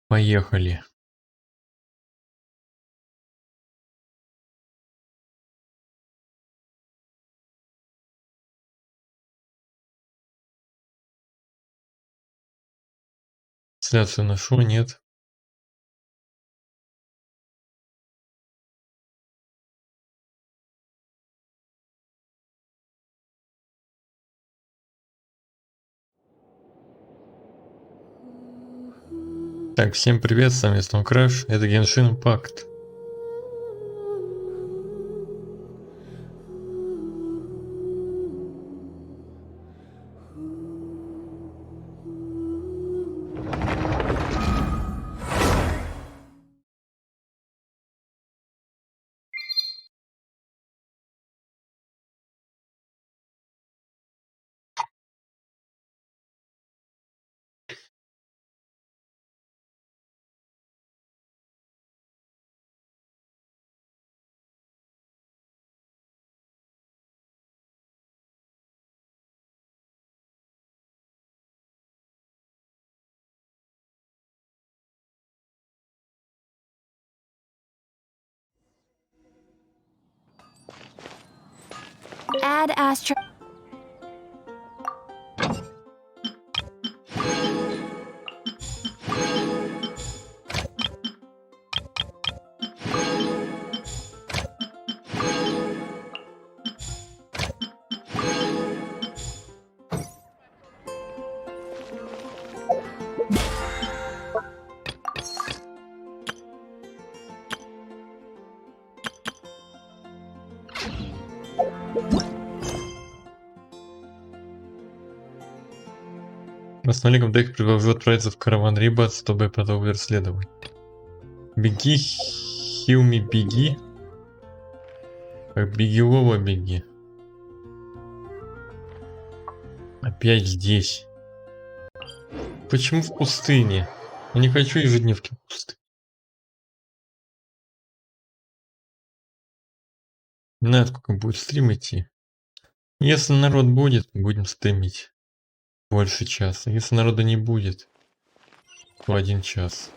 Поехали. Трансляцию ношу, нет. Так, всем привет, с вами Stonecrush, это Genshin Impact. Add Astro. Основником их предложил отправиться в караван Рибат, чтобы продолжить расследование. Беги, Хилми, беги. Как беги, Лова, беги. Опять здесь. Почему в пустыне? Я не хочу ежедневки в пустыне. Не знаю, сколько будет стрим идти. Если народ будет, будем стримить больше часа. Если народа не будет, то 1 час.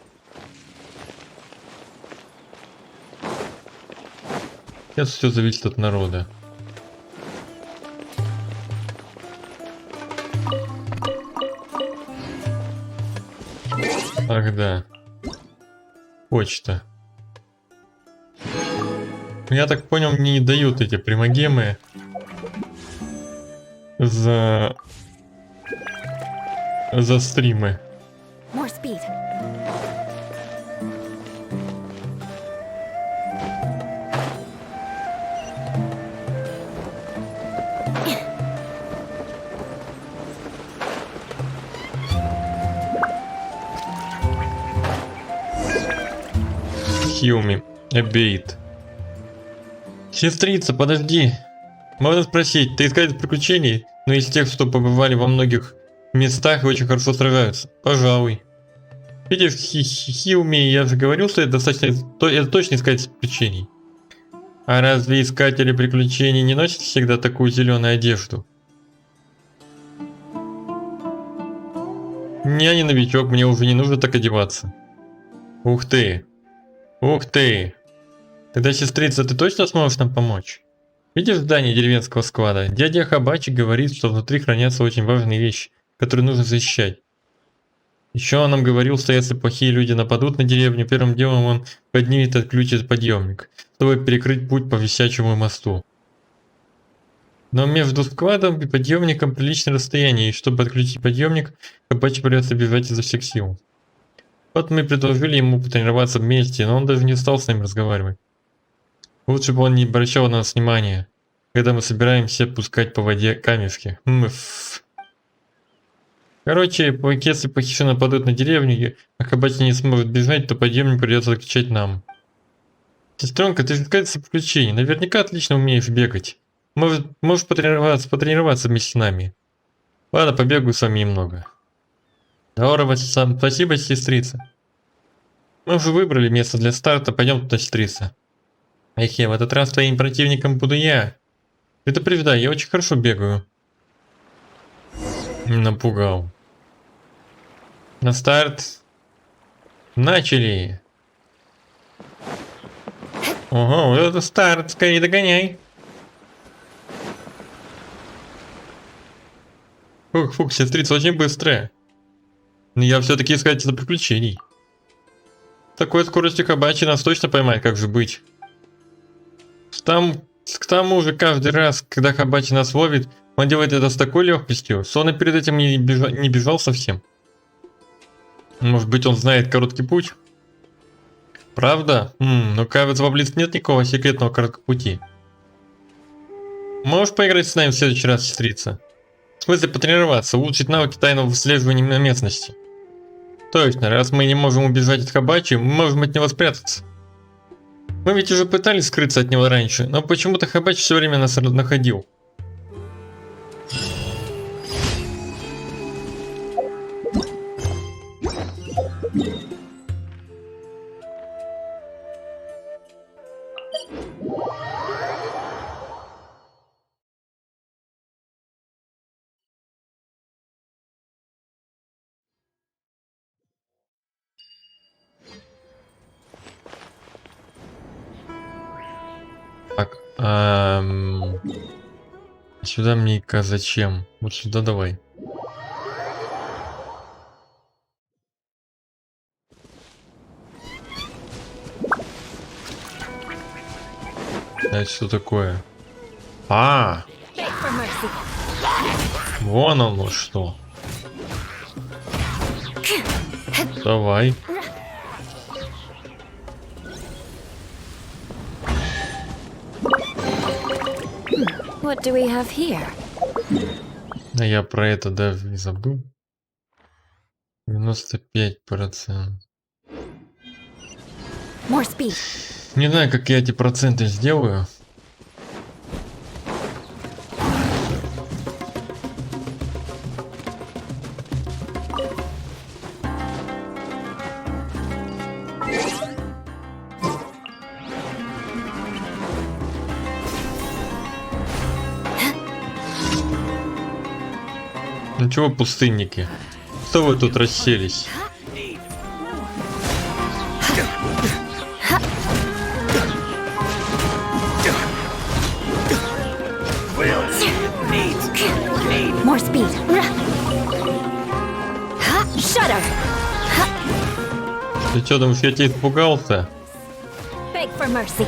Сейчас все зависит от народа. Ах да. Почта. Я так понял, мне не дают эти примагемы за стримы. More speed. Хилми. Обейт. Сестрица, подожди. Можно спросить, ты искатель приключений? Но из тех, что побывали во многих местах и очень хорошо сражаются. Пожалуй. Видишь, Хилми, я же говорил, что это достаточно, это точно искатель приключений. А разве искатели приключений не носят всегда такую зеленую одежду? Я не новичок, мне уже не нужно так одеваться. Ух ты. Ух ты. Тогда, сестрица, ты точно сможешь нам помочь? Видишь здание деревенского склада? Дядя Хабачи говорит, что внутри хранятся очень важные вещи, которые нужно защищать. Еще он нам говорил, что если плохие люди нападут на деревню, первым делом он поднимет и отключит подъемник, чтобы перекрыть путь по висячему мосту. Но между складом и подъемником приличное расстояние, и чтобы отключить подъемник, Хабачи придется бежать изо всех сил. Вот мы предложили ему потренироваться вместе, но он даже не стал с нами разговаривать. Лучше бы он не обращал на нас внимания, когда мы собираемся пускать по воде камешки. Короче, если похищи нападут на деревню, а Хабачи не сможет бежать, то подъемник придется отключать нам. Сестренка, ты же искатель приключений, наверняка отлично умеешь бегать. Можешь потренироваться вместе с нами. Ладно, побегаю с вами немного. Здорово, спасибо, сестрица. Мы уже выбрали место для старта, пойдем туда, сестрица. Эхе, в этот раз твоим противником буду я. Предупреждаю, я очень хорошо бегаю. Напугал. На старт. Начали. Ого, вот это старт, скорее догоняй. Фух, сестрица очень быстрая. Но я все-таки искать за приключений. С такой скоростью кабачи нас точно поймает, как же быть. К тому же каждый раз, когда Хабачи нас ловит, он делает это с такой легкостью, что он и перед этим не бежал совсем. Может быть, он знает короткий путь? Правда? Но кажется, в Блиц нет никакого секретного короткого пути. Можешь поиграть с нами в следующий раз, сестрица? В смысле потренироваться, улучшить навыки тайного выслеживания на местности. Точно, раз мы не можем убежать от Хабачи, мы можем от него спрятаться. Мы ведь уже пытались скрыться от него раньше, но почему-то Хабачи все время нас находил. Так, сюда мне-ка зачем? Вот сюда давай. Это что такое? Вон оно что. Давай. What do we have here? А я про это даже не забыл. 95%. More speed. Не знаю, как я эти проценты сделаю. Ну чего, пустынники? Что вы тут расселись? More speed. Shudder. Ты что, думаешь, я тебя испугался? Beg for mercy.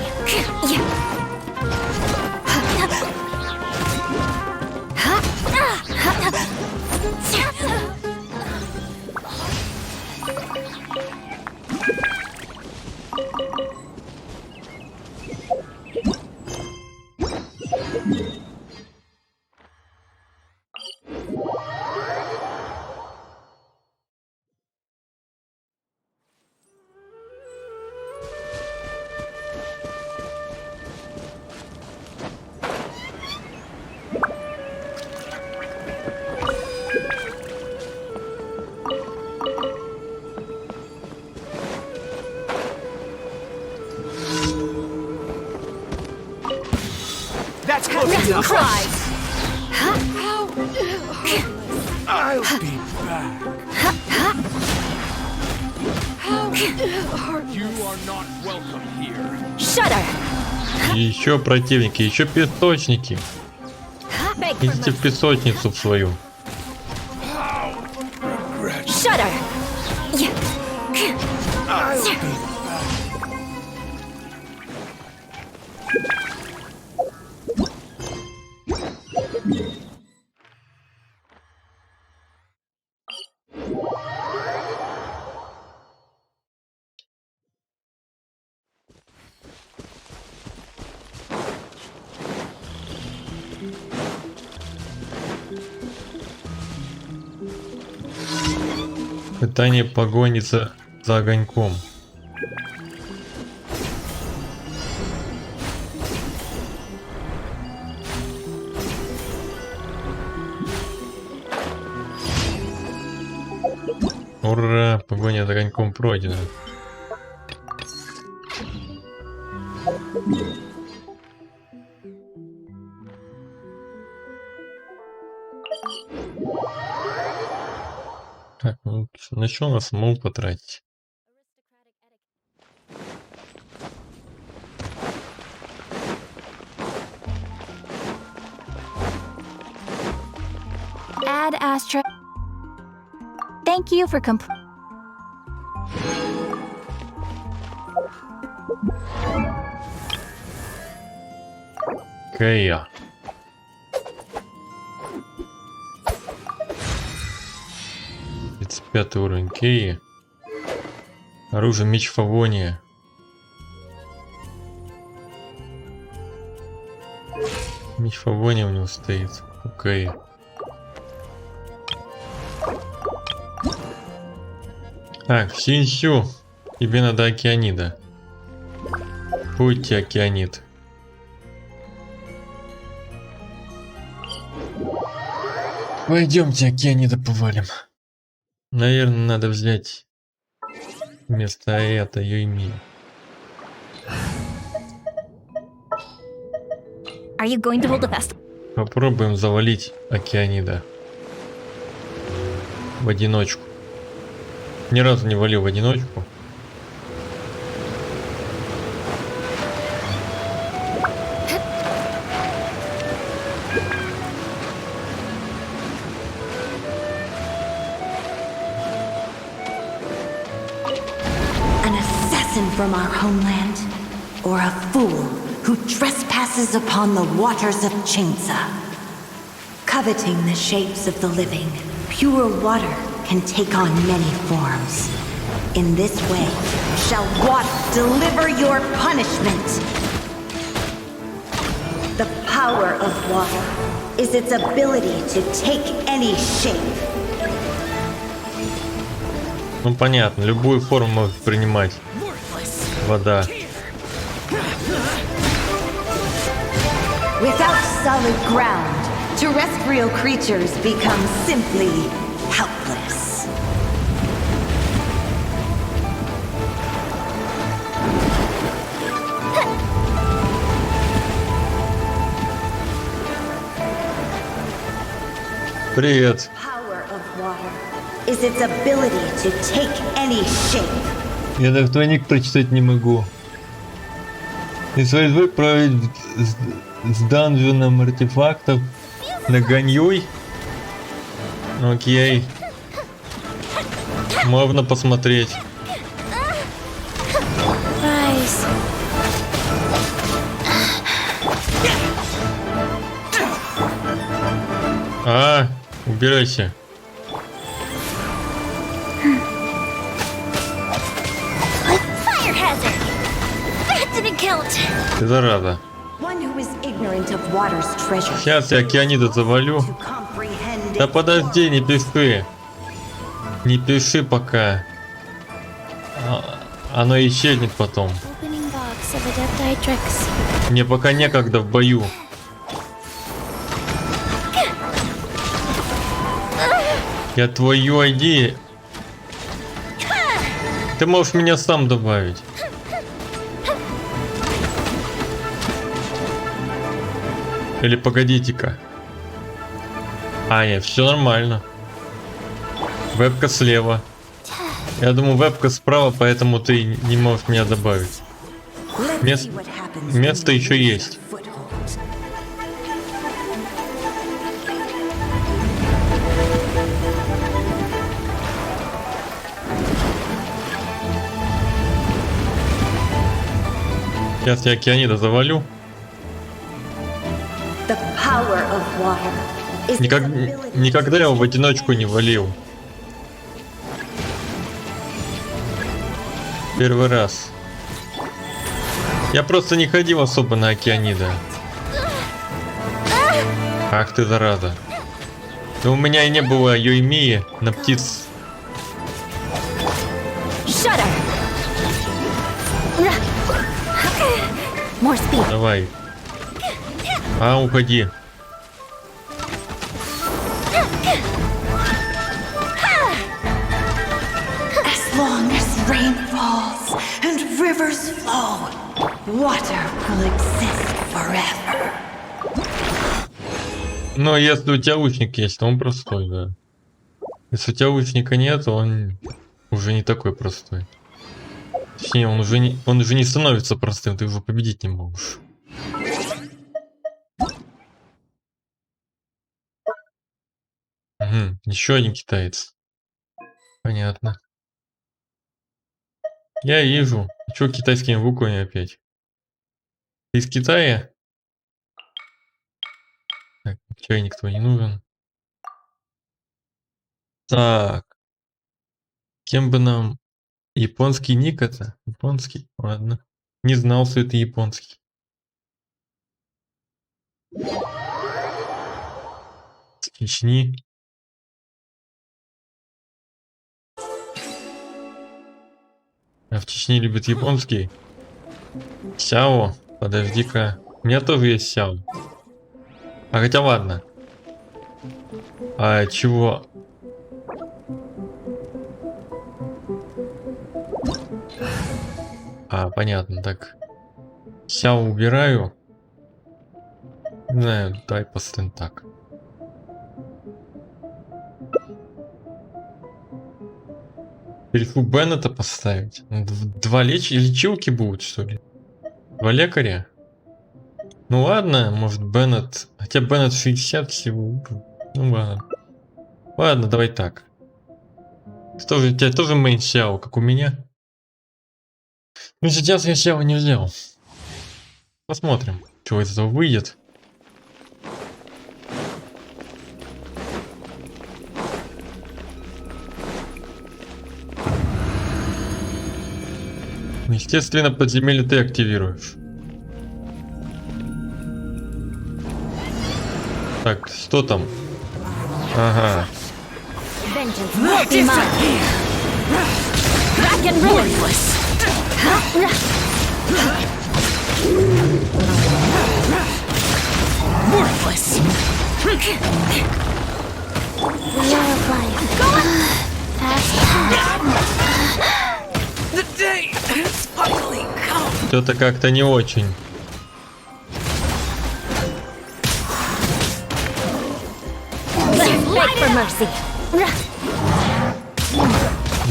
That's close enough. Cry. I'll be back. You are not welcome here. Shudder. И еще противники, еще песочники. Beg for Идите в песочницу в свою. Shudder. I'll be Пытание погониться за огоньком. Ура! Погоня за огоньком пройдена. Так, ну на что у нас мол потратить? Ad Astra. Thank you for Кэя. Пятый уровень Кэи. Оружие меч Фавония. Меч Фавония у него стоит. У Кэи. Так, Синсю. Тебе надо океанида. Будьте океанид. Пойдемте океанида повалим. Наверное, надо взять вместо это Юйми. Are you going to hold a festival? Попробуем завалить океанида. В одиночку. Ни разу не валил в одиночку. An assassin from our homeland, or a fool who trespasses upon the waters of Chainsa. Coveting the shapes of the living, pure water can take on many forms. In this way, shall water deliver your punishment. The power of water is its ability to take any shape. Ну понятно, любую форму может принимать вода. Without solid ground, terrestrial creatures become simply helpless. Привет. Power of water is its ability to take any shape. Я даже твой ник прочитать не могу. И свой звук править с данженом артефактов на Ганьюй. Окей. Можно посмотреть. Guys. Убирайся. Fire hazard! That didn't count. Ты зараза. One who is ignorant of water's treasure. Сейчас я океанида завалю. To comprehend Да its подожди, не пиши. Не пиши пока. Оно исчезнет потом. Opening box of Adepti Tricks. Мне пока некогда в бою. Я твою ID. Ты можешь меня сам добавить. Или погодите-ка. Нет, все нормально. Вебка слева. Я думаю, вебка справа, поэтому ты не можешь меня добавить. Let's Мест- see what happens место when you еще lose есть. your foothold. Сейчас я океанида завалю. The power of water is its ability Никогда я его в to одиночку не валил. Первый раз. Я просто не ходил особо на океанида. Ах ты зараза. Да у меня и не было Юймии на птиц. Shudder! More speed. Давай. Уходи. As long as rain falls and rivers flow, water will exist forever. Но если у тебя лучник есть, то он простой, да. Если у тебя лучника нет, он уже не такой простой. Точнее, он уже не становится простым, ты его победить не можешь. Угу, еще один китаец. Понятно. Я вижу. Что китайскими буквами опять? Ты из Китая? Так, чайник твой не нужен. Так, кем бы нам... Японский ник это? Японский? Ладно. Не знал, что это японский. С Чечни. А в Чечне любят японский. Сяо, подожди-ка. У меня тоже есть Сяо. А хотя ладно. А чего? А, понятно, так. Сяо убираю. Не знаю, дай поставим так. Переху Беннета поставить. Два лечилки будут, что ли? Два лекаря? Ну ладно, может Беннет... Хотя Беннет 60 всего. Ну ладно. Ладно, давай так. Что же, у тебя тоже мейн Сяо, как у меня? Ну сейчас я Сяо не взял. Посмотрим, что из этого выйдет. Естественно, подземелье ты активируешь. Так, что там? Ага. Vengeance will be mine. Back and worthless. Worthless. Go on. The day has finally come. Что-то как-то не очень. Beg for mercy.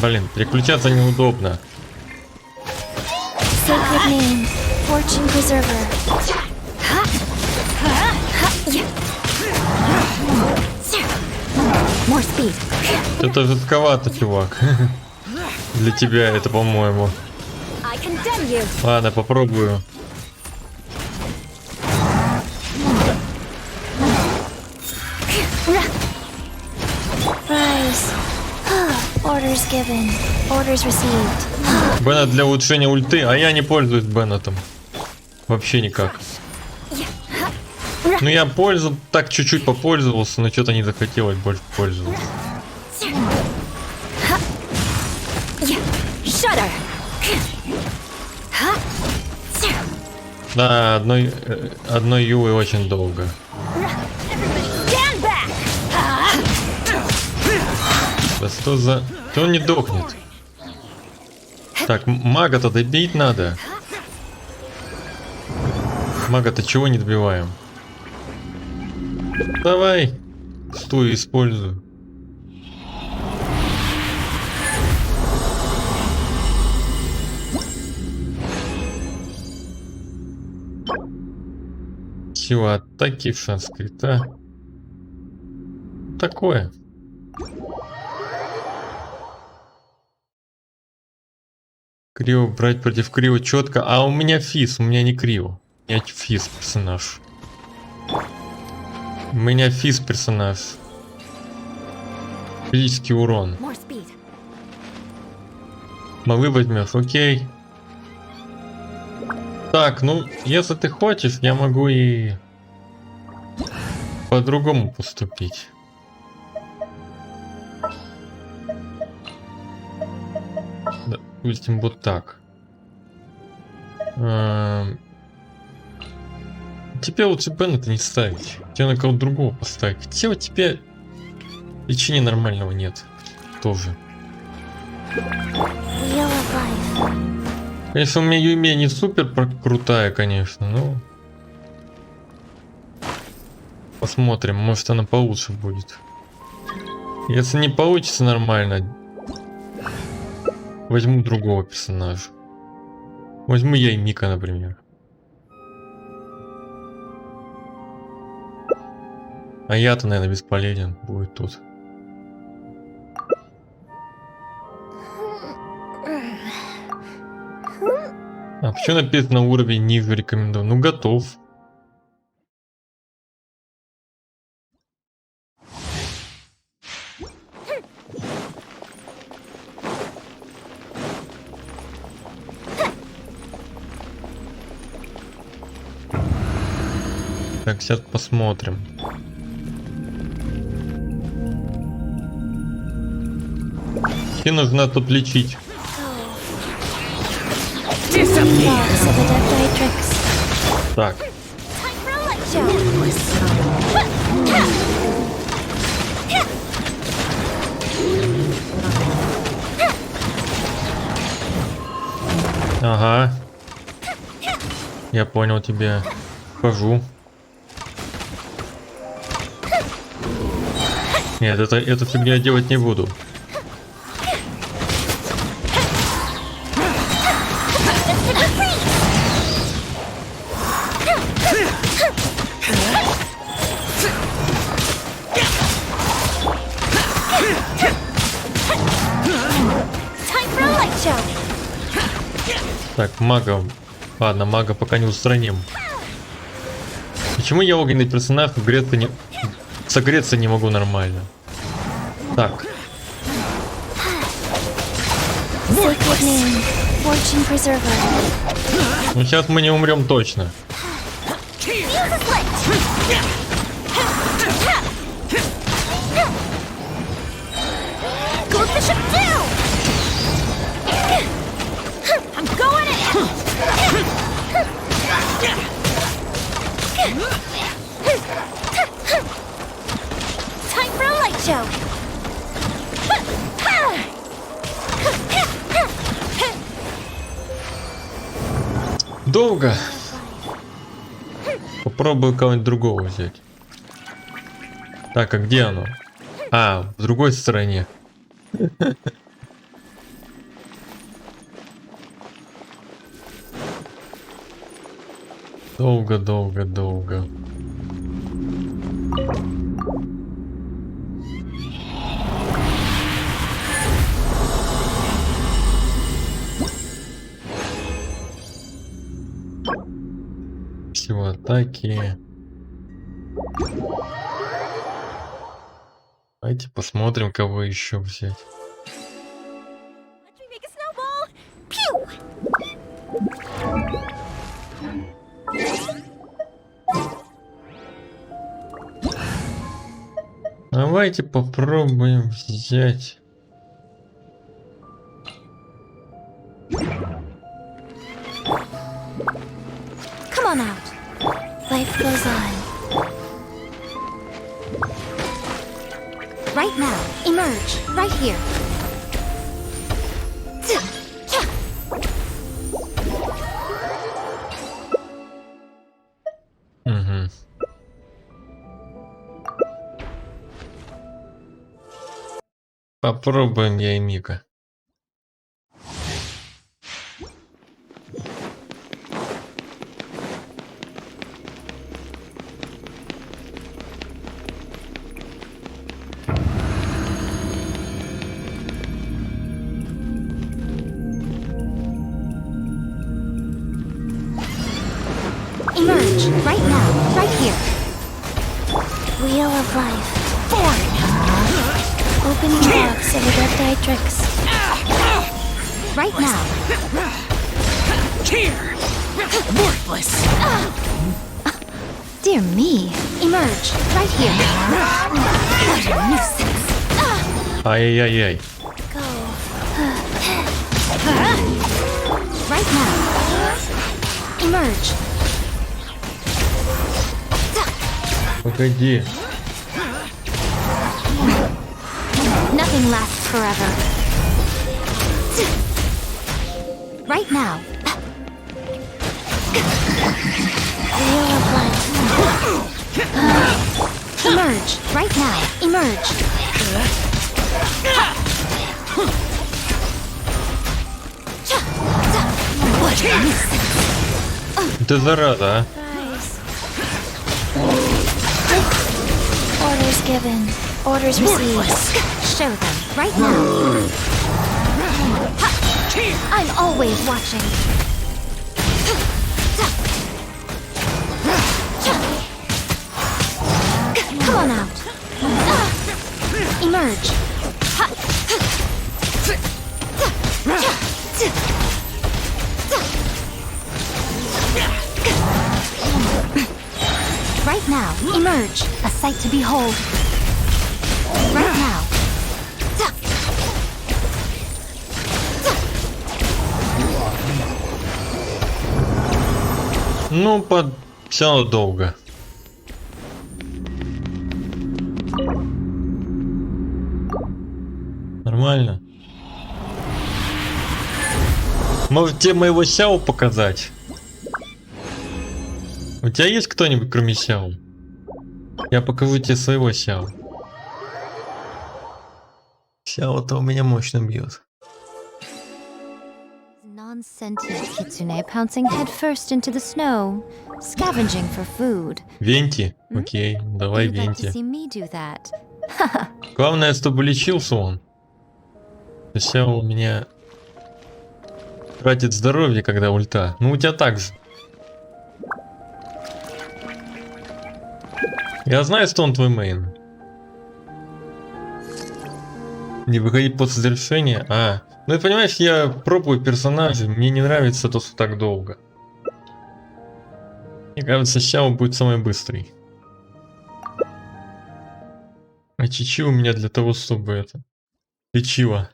Блин, переключаться неудобно. Sacred name, fortune preserver. More speed. Это жестковато, чувак. Для тебя это, по-моему. I condemn you. Ладно, попробую. Rise. Orders given. Orders received. Беннет для улучшения ульты, а я не пользуюсь Беннетом. Вообще никак. Ну я пользовался, так чуть-чуть попользовался, но что-то не захотелось больше пользоваться. Shudder. Да, одной Юлой очень долго. Stand back. Да что за... Да он не дохнет. Так, мага-то добить надо. Мага-то чего не добиваем? Давай. Стой, использую. Сила атаки, шанс крита. Такое. Криво брать против криво четко. А у меня физ, у меня не криво. У меня физ персонаж. У меня физ персонаж. Физический урон. More speed. Малы возьмешь, окей. Так, ну, если ты хочешь, я могу и по-другому поступить. Допустим, вот так. Тебе лучше Беннета не ставить. Тебе на кого-то другого поставить. Хотя у тебя лечения нормального нет. Тоже. Wheel of life. Конечно, у меня Юми не супер крутая, конечно, но... Посмотрим, может она получше будет. Если не получится нормально, возьму другого персонажа. Возьму я и Мика, например. А я-то, наверное, бесполезен будет тут. А почему написано уровень ниже рекомендую? Ну готов. Так, сейчас посмотрим. И нужно тут лечить. Так. Ага. Я понял тебя. Хожу. Нет, эту фигню я делать не буду. Так, мага. Ладно, мага пока не устраним. Почему я огненный персонаж согреться не могу нормально? Так. Ну сейчас мы не умрем точно. Долго. Попробую кого-нибудь другого взять. Так, а где оно? А, в другой стороне. Долго, долго, долго. Всего атаки. Давайте посмотрим, кого еще взять. Давайте попробуем взять. Come on out. Life goes on. Right now, emerge. Right here. Угу. Попробуем я и Мика. Emerge. Right now. Right here. Wheel of life. Opening box of adepti tricks. Right now. Here! Worthless! Dear me. Emerge. Right here. What a nuisance! Ай-яй-яй. Go. Right now. Emerge. Погоди. Nothing lasts forever. Right now. Wheel of life. Emerge. Right now. Emerge. What a nuisance! Ты зараза, а? Orders given. Orders received. Show them. Right now. I'm always watching. Come on out. Emerge. Right now, emerge. A sight to behold. Right now. Ну, все долго. Нормально. Может тебе моего Сяо показать? У тебя есть кто-нибудь кроме Сяо? Я покажу тебе своего Сяо. Сяо-то у меня мощно бьет. Non-sentient kitsune pouncing headfirst into the snow, scavenging for food. Венти? Окей, давай You'd like to Венти. see me do that? Главное, чтобы лечился он. Сяо у меня тратит здоровье, когда ульта. Ну у тебя так же. Я знаю, что он твой мейн. Не выходить после завершения. Ну и понимаешь, я пробую персонажей, мне не нравится то, что так долго. Мне кажется, Сяо будет самый быстрый. А Чичи у меня для того, чтобы это... Лечила.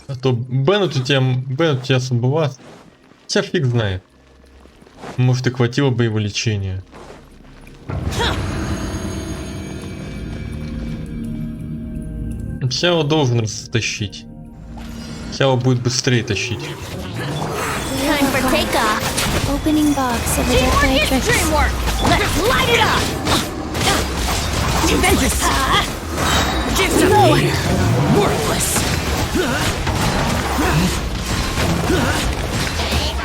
А то Беннет у тебя слабоват. Хотя фиг знает. Может и хватило бы его лечения. Сяо должен растащить. Сяо будет быстрее тащить. Time for takeoff. Opening box of the Matrix. Dreamwork! Let's light it up! Vengeance! Give to me! Worthless!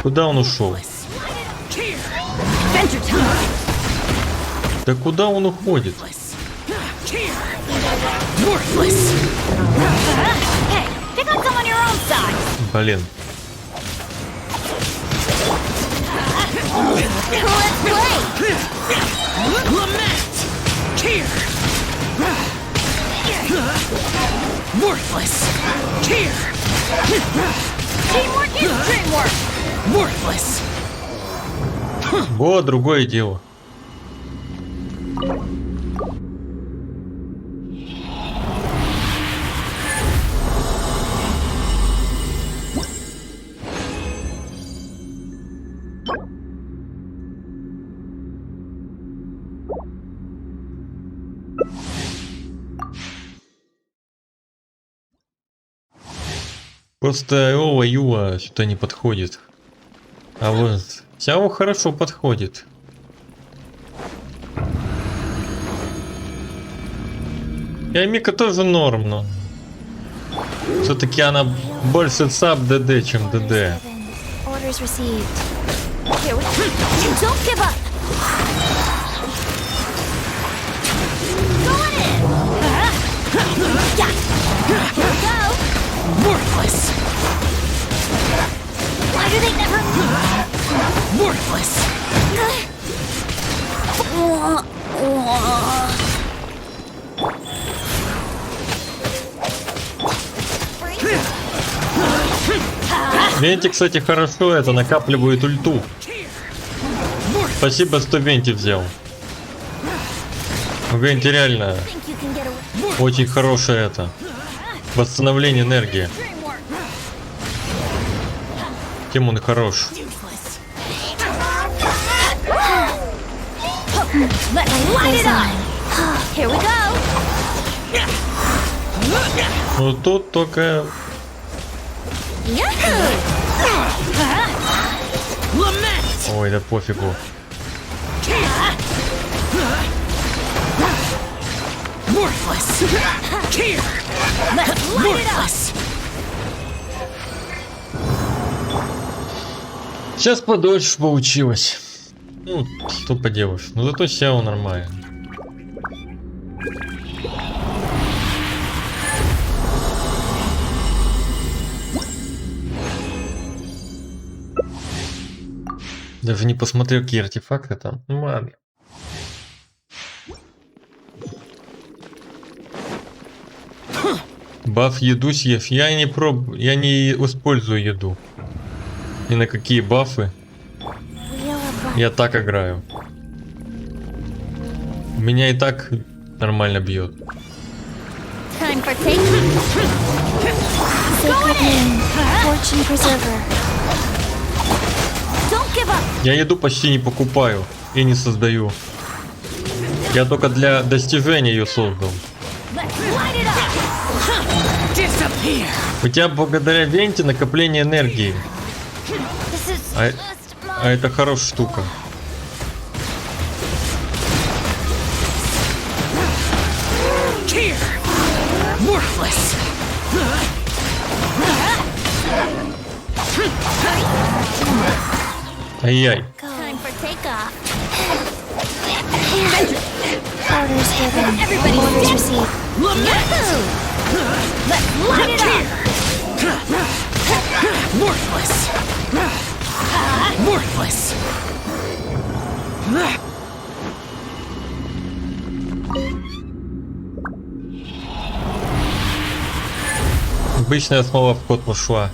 Куда он ушел? Venture time! Да куда он уходит? Worthless! Hey, pick on someone your own size! Блин. Let's play! Lament! Here! Worthless! Here! Teamwork is dreamwork! Worthless! Вот другое дело. Просто Ова Юа сюда не подходит. А вот Сяо хорошо подходит. И Мика тоже норм, но все-таки она больше саб ДД, чем ДД. Orders received. Here we go. Don't give up. Go in! Yeah! Here we go! Worthless! Why do they never... Worthless! Венти, кстати, хорошо это накапливает ульту. Спасибо, что Венти взял. Венти реально think you can get away? очень хорошее это. Восстановление энергии. Тем он и хорош. Let's light it up! Here we go. Ну тут только... Yahoo! Lament! Ой, да пофигу. Worthless! Here! Let's light it up! Сейчас подольше получилось. Ну, что поделаешь. Но зато Сяо нормально. Даже не посмотрел, какие артефакты там. Ну ладно. Баф еду съев. Я не использую еду. Ни на какие бафы. Я так играю. Меня и так нормально бьет. Time for taking. Sacred name, fortune preserver. Don't give up. Я еду почти не покупаю и не создаю. Я только для достижения ее создал. Let's light it up. Disappear. У тебя благодаря венте накопление энергии. This is А, just а это хорошая штука. Here. Worthless. Ай-яй. time for takeoff. Orders given. Everybody Orders stand. received. Look out. Let's light it up. Worthless. Worthless. Обычная основа в ход пошла.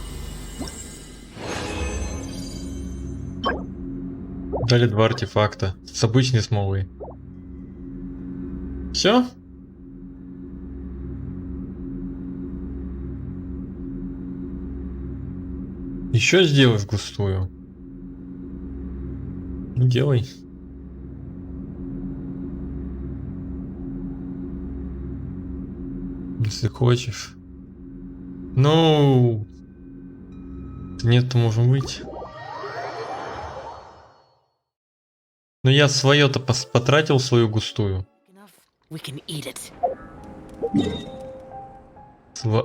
Дали 2 артефакта с обычной смолой. Все? Еще сделаешь густую? Делай. Если хочешь. Ну, нет, то можем выйти. Но я свое-то потратил, свою густую. We can eat it.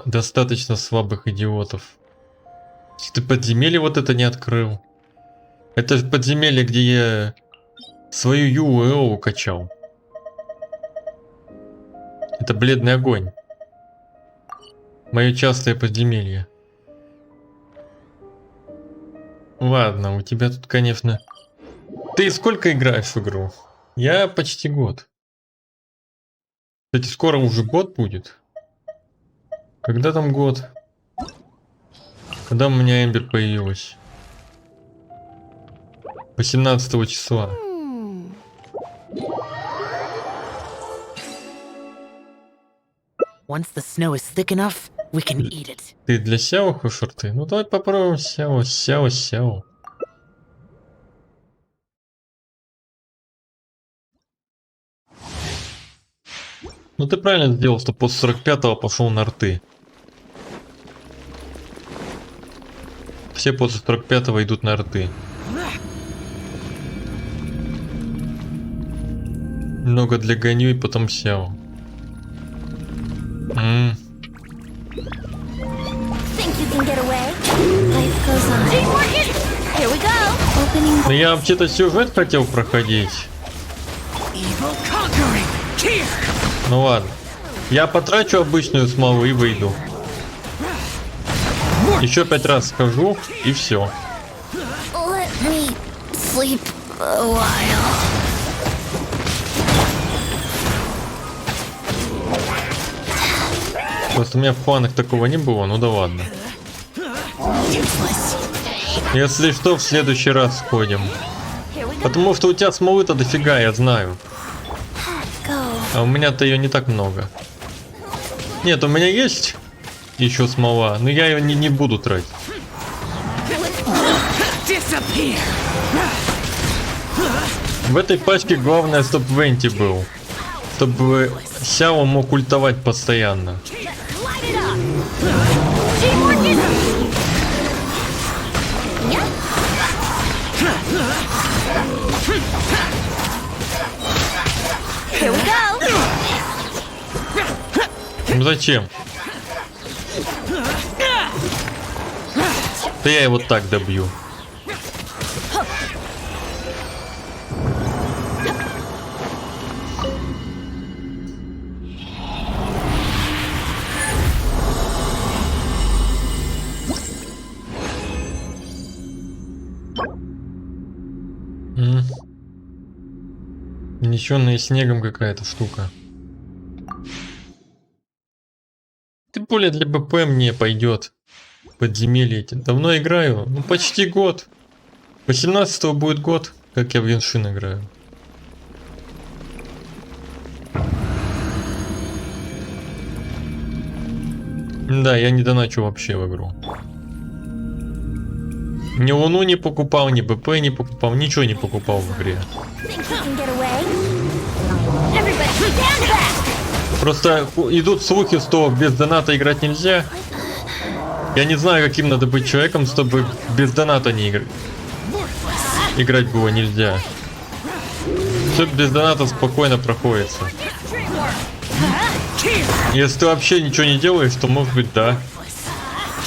Достаточно слабых идиотов. Ты подземелье вот это не открыл. Это же подземелье, где я свою ЮЭО качал. Это бледный огонь. Мое частое подземелье. Ладно, у тебя тут, конечно... Ты сколько играешь в игру? Я почти год. Кстати, скоро уже год будет. Когда там год? Когда у меня Эмбер появилась? 18 числа. Once the snow is thick enough, we can eat it. Ты для Сяо хочешь рты? Ну давай попробуем Сяо. Ну ты правильно сделал, что после 45-го пошел на рты. Все после 45-го идут на рты. Много для Ганью и потом Сяо. Think you can get away? Life goes on. Here we go. Opening. Ну я вообще-то сюжет хотел проходить. Evil conquering. Here. Ну ладно. Я потрачу обычную смолу и выйду. Еще 5 раз скажу и все. Let me sleep a while. Просто у меня в планах такого не было, ну да ладно. Если что, в следующий раз сходим. Потому что у тебя смолы-то дофига, я знаю. А у меня-то ее не так много. Нет, у меня есть еще смола, но я ее не буду тратить. Disappear. В этой пачке главное, чтобы Венти был. Чтобы Сяо мог ультовать постоянно. Light it up. Teamwork is. Here we go. Ну зачем? Да я его так добью. Несённая снегом какая-то штука. Тем более для БП мне пойдет. Подземелье эти. Давно играю. Ну почти год. 18-го будет год, как я в Genshin играю. Да, я не доначу вообще в игру. Ни Луну не покупал, ни БП не покупал, ничего не покупал в игре. Просто идут слухи, что без доната играть нельзя. Я не знаю, каким надо быть человеком, чтобы без доната не играть. Играть было нельзя. Все без доната спокойно проходится. Если ты вообще ничего не делаешь, то может быть да.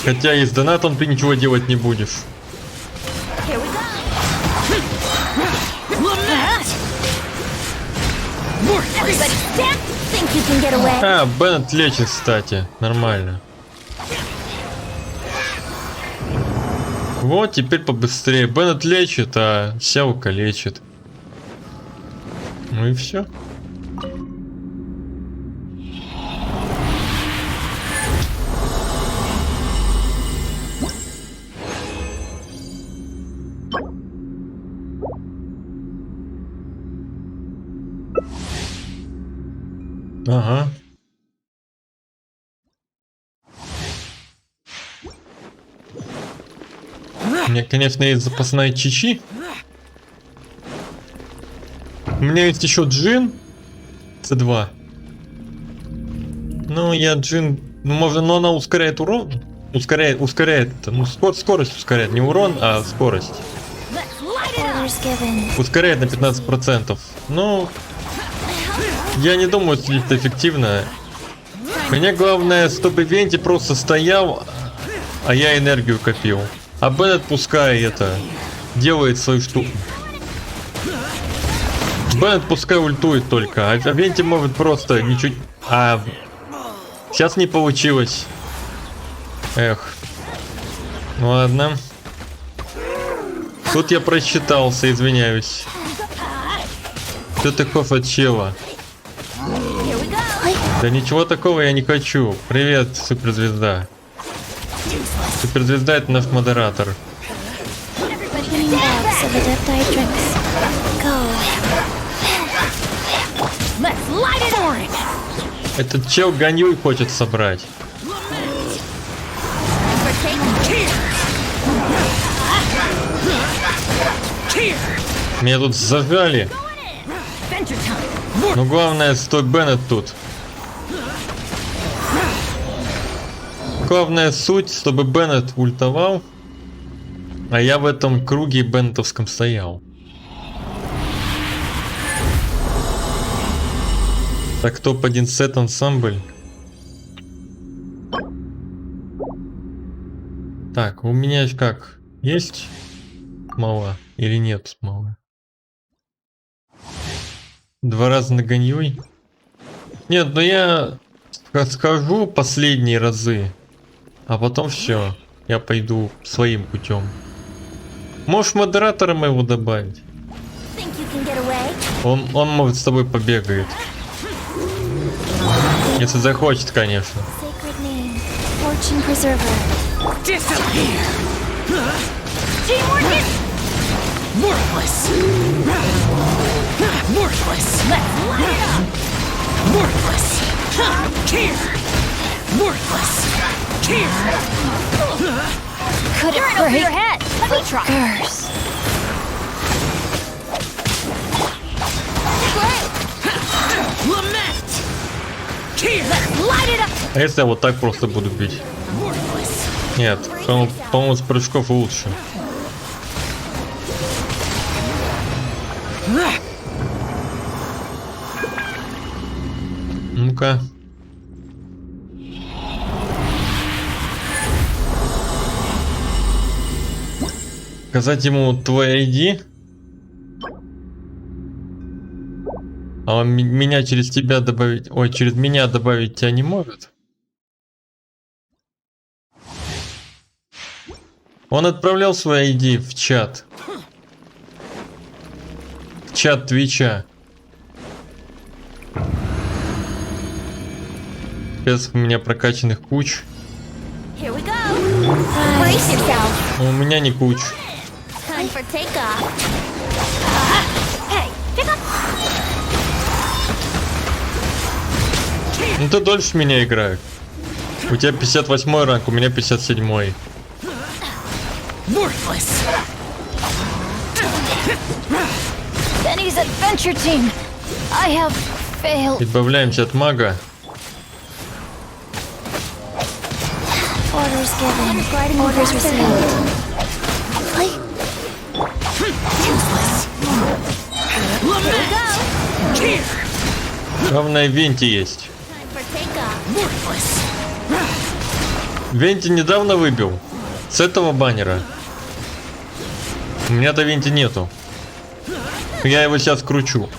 Хотя и с донатом ты ничего делать не будешь. А, Беннет лечит, кстати. Нормально. Вот, теперь побыстрее. Беннет лечит, а Сяока лечит. Ну и все. Ага. У меня, конечно, есть запасная чичи. У меня есть еще джин. C2. Ну, я джин... Ну, можно, но она ускоряет урон. Ускоряет. Ну, скорость ускоряет. Не урон, а скорость. Ускоряет на 15%. Ну... Я не думаю, что это эффективно. Мне главное, чтобы в ивенте просто стоял, а я энергию копил. А Беннет пускай это делает свою штуку. Беннет пускай ультует только, а в ивенте может просто ничего... А сейчас не получилось. Эх. Ладно. Тут я просчитался, извиняюсь. Что такое от чела? Да ничего такого я не хочу. Привет, суперзвезда. Суперзвезда — это наш модератор. Этот чел Ганьюй хочет собрать. Меня тут зажали. Но главное, стой Беннет тут. Главная суть, чтобы Беннет ультовал, а я в этом круге беннетовском стоял. Так, топ-1 сет ансамбль. Так, у меня как? Есть мало или нет мало? 2 раза на Ганьюй? Нет, но я схожу последние разы. А потом все, я пойду своим путем. Можешь модератора моего добавить? Он может с тобой побегает. Если захочет, конечно. Could it break your head? Let me try. Curse. Lament. Light it up. А если я вот так просто буду бить? Нет, по-моему, с прыжков лучше. Ну-ка. Сказать ему твой ID, а он меня через тебя добавить, ой, через меня добавить тебя не может. Он отправлял свой ID в чат. В чат Твича. Без у меня прокачанных куч. Here we go. Brace yourself. Но у меня не куч. Time for takeoff. Hey, pick up. Ну ты дольше меня играешь. У тебя 58 ранг, у меня 57. Worthless. Benny's adventure team. I have failed. Избавляемся от мага. Orders given. Orders received. Главное, Венти есть. Time for takeoff. Worthless. Венти недавно выбил. С этого баннера. У меня-то Венти нету. Я его сейчас кручу.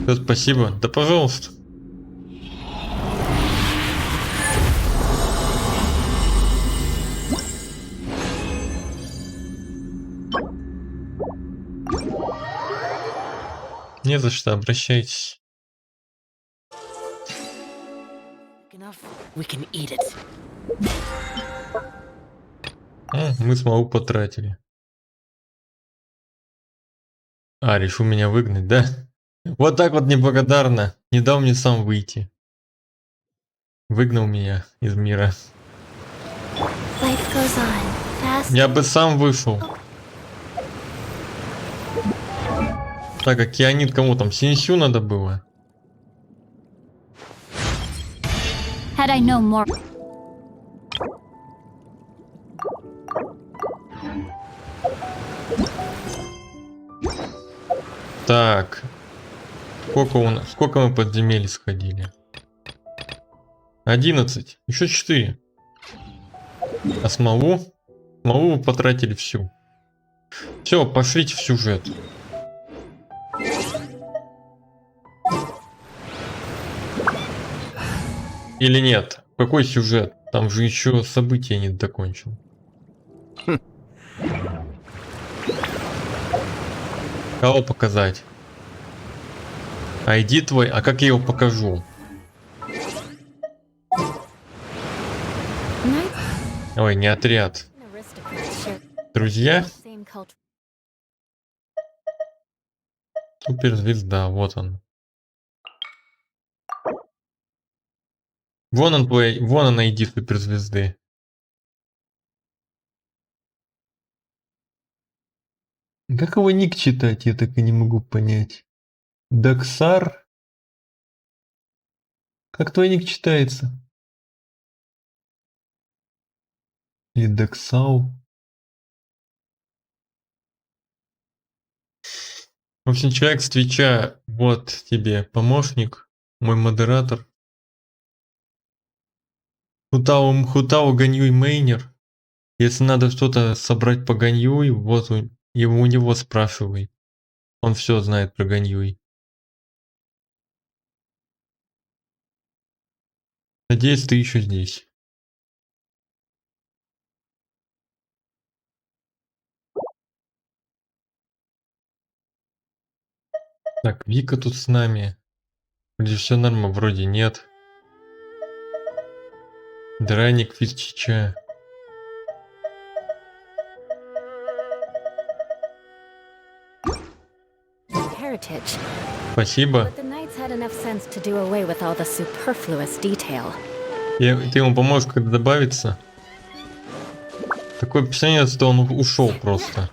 Всё, спасибо. Да пожалуйста. Не за что, обращайтесь. Enough, we can eat it. Мы смогу потратили. А, решил меня выгнать, да? Вот так вот неблагодарно. Не дал мне сам выйти. Выгнал меня из мира. Life goes on. Fast. Я бы сам вышел. Так, а кианит кому там? Синсю надо было. Had I known more. Так. Сколько мы подземелий сходили? 11. Еще 4. А смолу? Смолу вы потратили всю. Все, пошлите в сюжет. Или нет? Какой сюжет? Там же еще события не докончил. Кого показать? ID твой? А как я его покажу? Ой, не отряд. Друзья? Суперзвезда, вот он. Вон он твой, вон он ID суперзвезды. Как его ник читать, я так и не могу понять. Даксар? Как твой ник читается? Или Даксау? В общем, человек с Твича, вот тебе помощник, мой модератор. Хутау Ганьюй Мейнер. Если надо что-то собрать по Ганьюй, вот у него спрашивай. Он все знает про Ганьюй. Надеюсь, ты еще здесь. Так, Вика тут с нами. Вроде все норма, вроде нет. Драник Физчича. Heritage. Спасибо. But the knights had enough sense to do away with all the superfluous detail. Ты ему поможешь, когда добавится? Такое впечатление, что он ушел просто.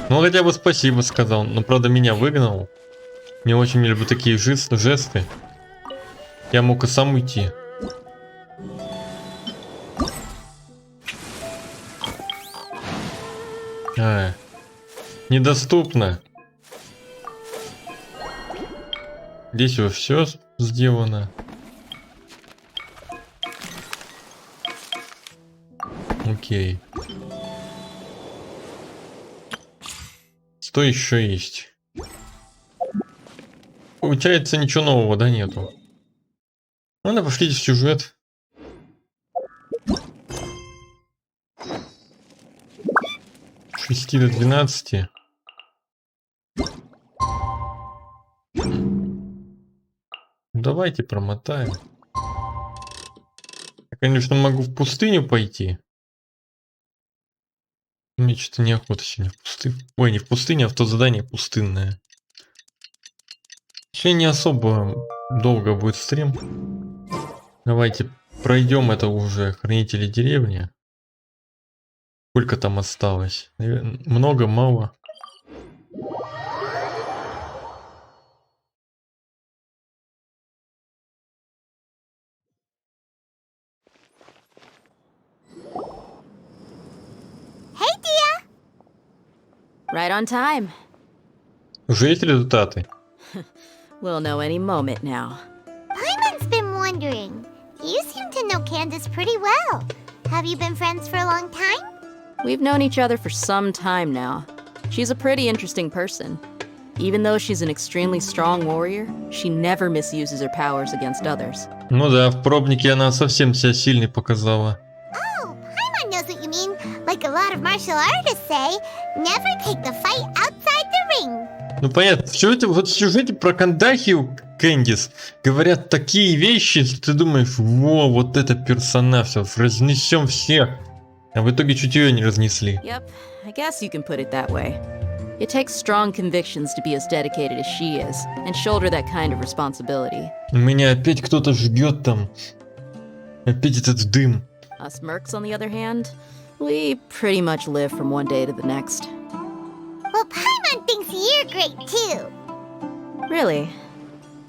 Ну хотя бы спасибо сказал, но правда меня выгнал. Не очень люблю такие жесты. Я мог и сам уйти. Недоступно. Здесь уже все сделано. Окей. Что еще есть? Получается, ничего нового, да, нету? Ладно, пошлите в сюжет. С 6 до 12. Давайте промотаем. Я, конечно, могу в пустыню пойти. Мне что-то неохота сегодня в пустыню. Ой, не в пустыне, а в то задание пустынное. Еще не особо долго будет стрим. Давайте пройдем это уже хранители деревни. Сколько там осталось? Много, мало. Hey, Dia! Right on time. Уже есть результаты? We'll know any moment now. Paimon's been wondering. You seem to know Candace pretty well. Have you been friends for a long time? We've known each other for some time now. She's a pretty interesting person. Even though she's an extremely strong warrior, she never misuses her powers against others. Ну да, в пробнике она совсем себя сильной показала. Oh, Paimon knows what you mean. Like a lot of martial artists say, never take the fight outside the ring. Ну понятно, вот в сюжете про Кандахию Кэндис говорят такие вещи, что ты думаешь, во, вот это персонаж, разнесем всех. А в итоге чуть ее не разнесли. Yep, I guess you can put it that way. It takes strong convictions to be as dedicated as she is, and shoulder that kind of responsibility. Меня опять кто-то жгет там. Опять этот дым. Us mercs, on the other hand, we pretty much live from one day to the next. Well, Paimon thinks you're great too. Really?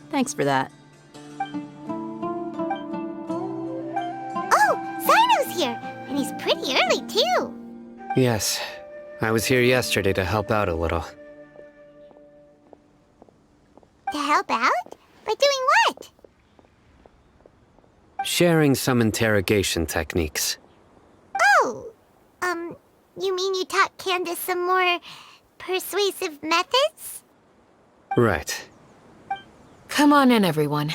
Thanks for that. Oh, Zino's here, and he's pretty early too. Yes, I was here yesterday to help out a little. To help out? By doing what? Sharing some interrogation techniques. Oh, you mean you taught Candace some more persuasive methods? Right. Come on in, everyone.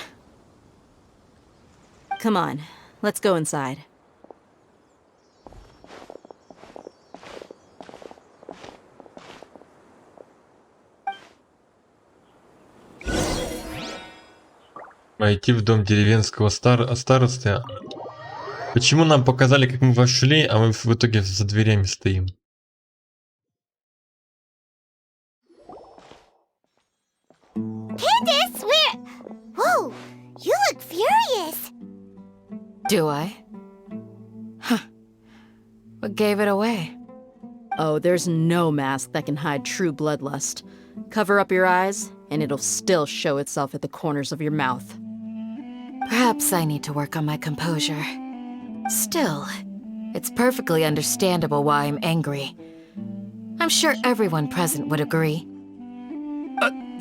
Come on, let's go inside. Войти в дом деревенского старосты. Почему нам показали, как мы вошли, а мы в итоге за дверями стоим? Candace, where? Whoa, you look furious. Do I? Huh. What gave it away? Oh, there's no mask that can hide true bloodlust. Cover up your eyes, and it'll still show itself at the corners of your mouth. Perhaps I need to work on my composure. Still, it's perfectly understandable why I'm angry. I'm sure everyone present would agree.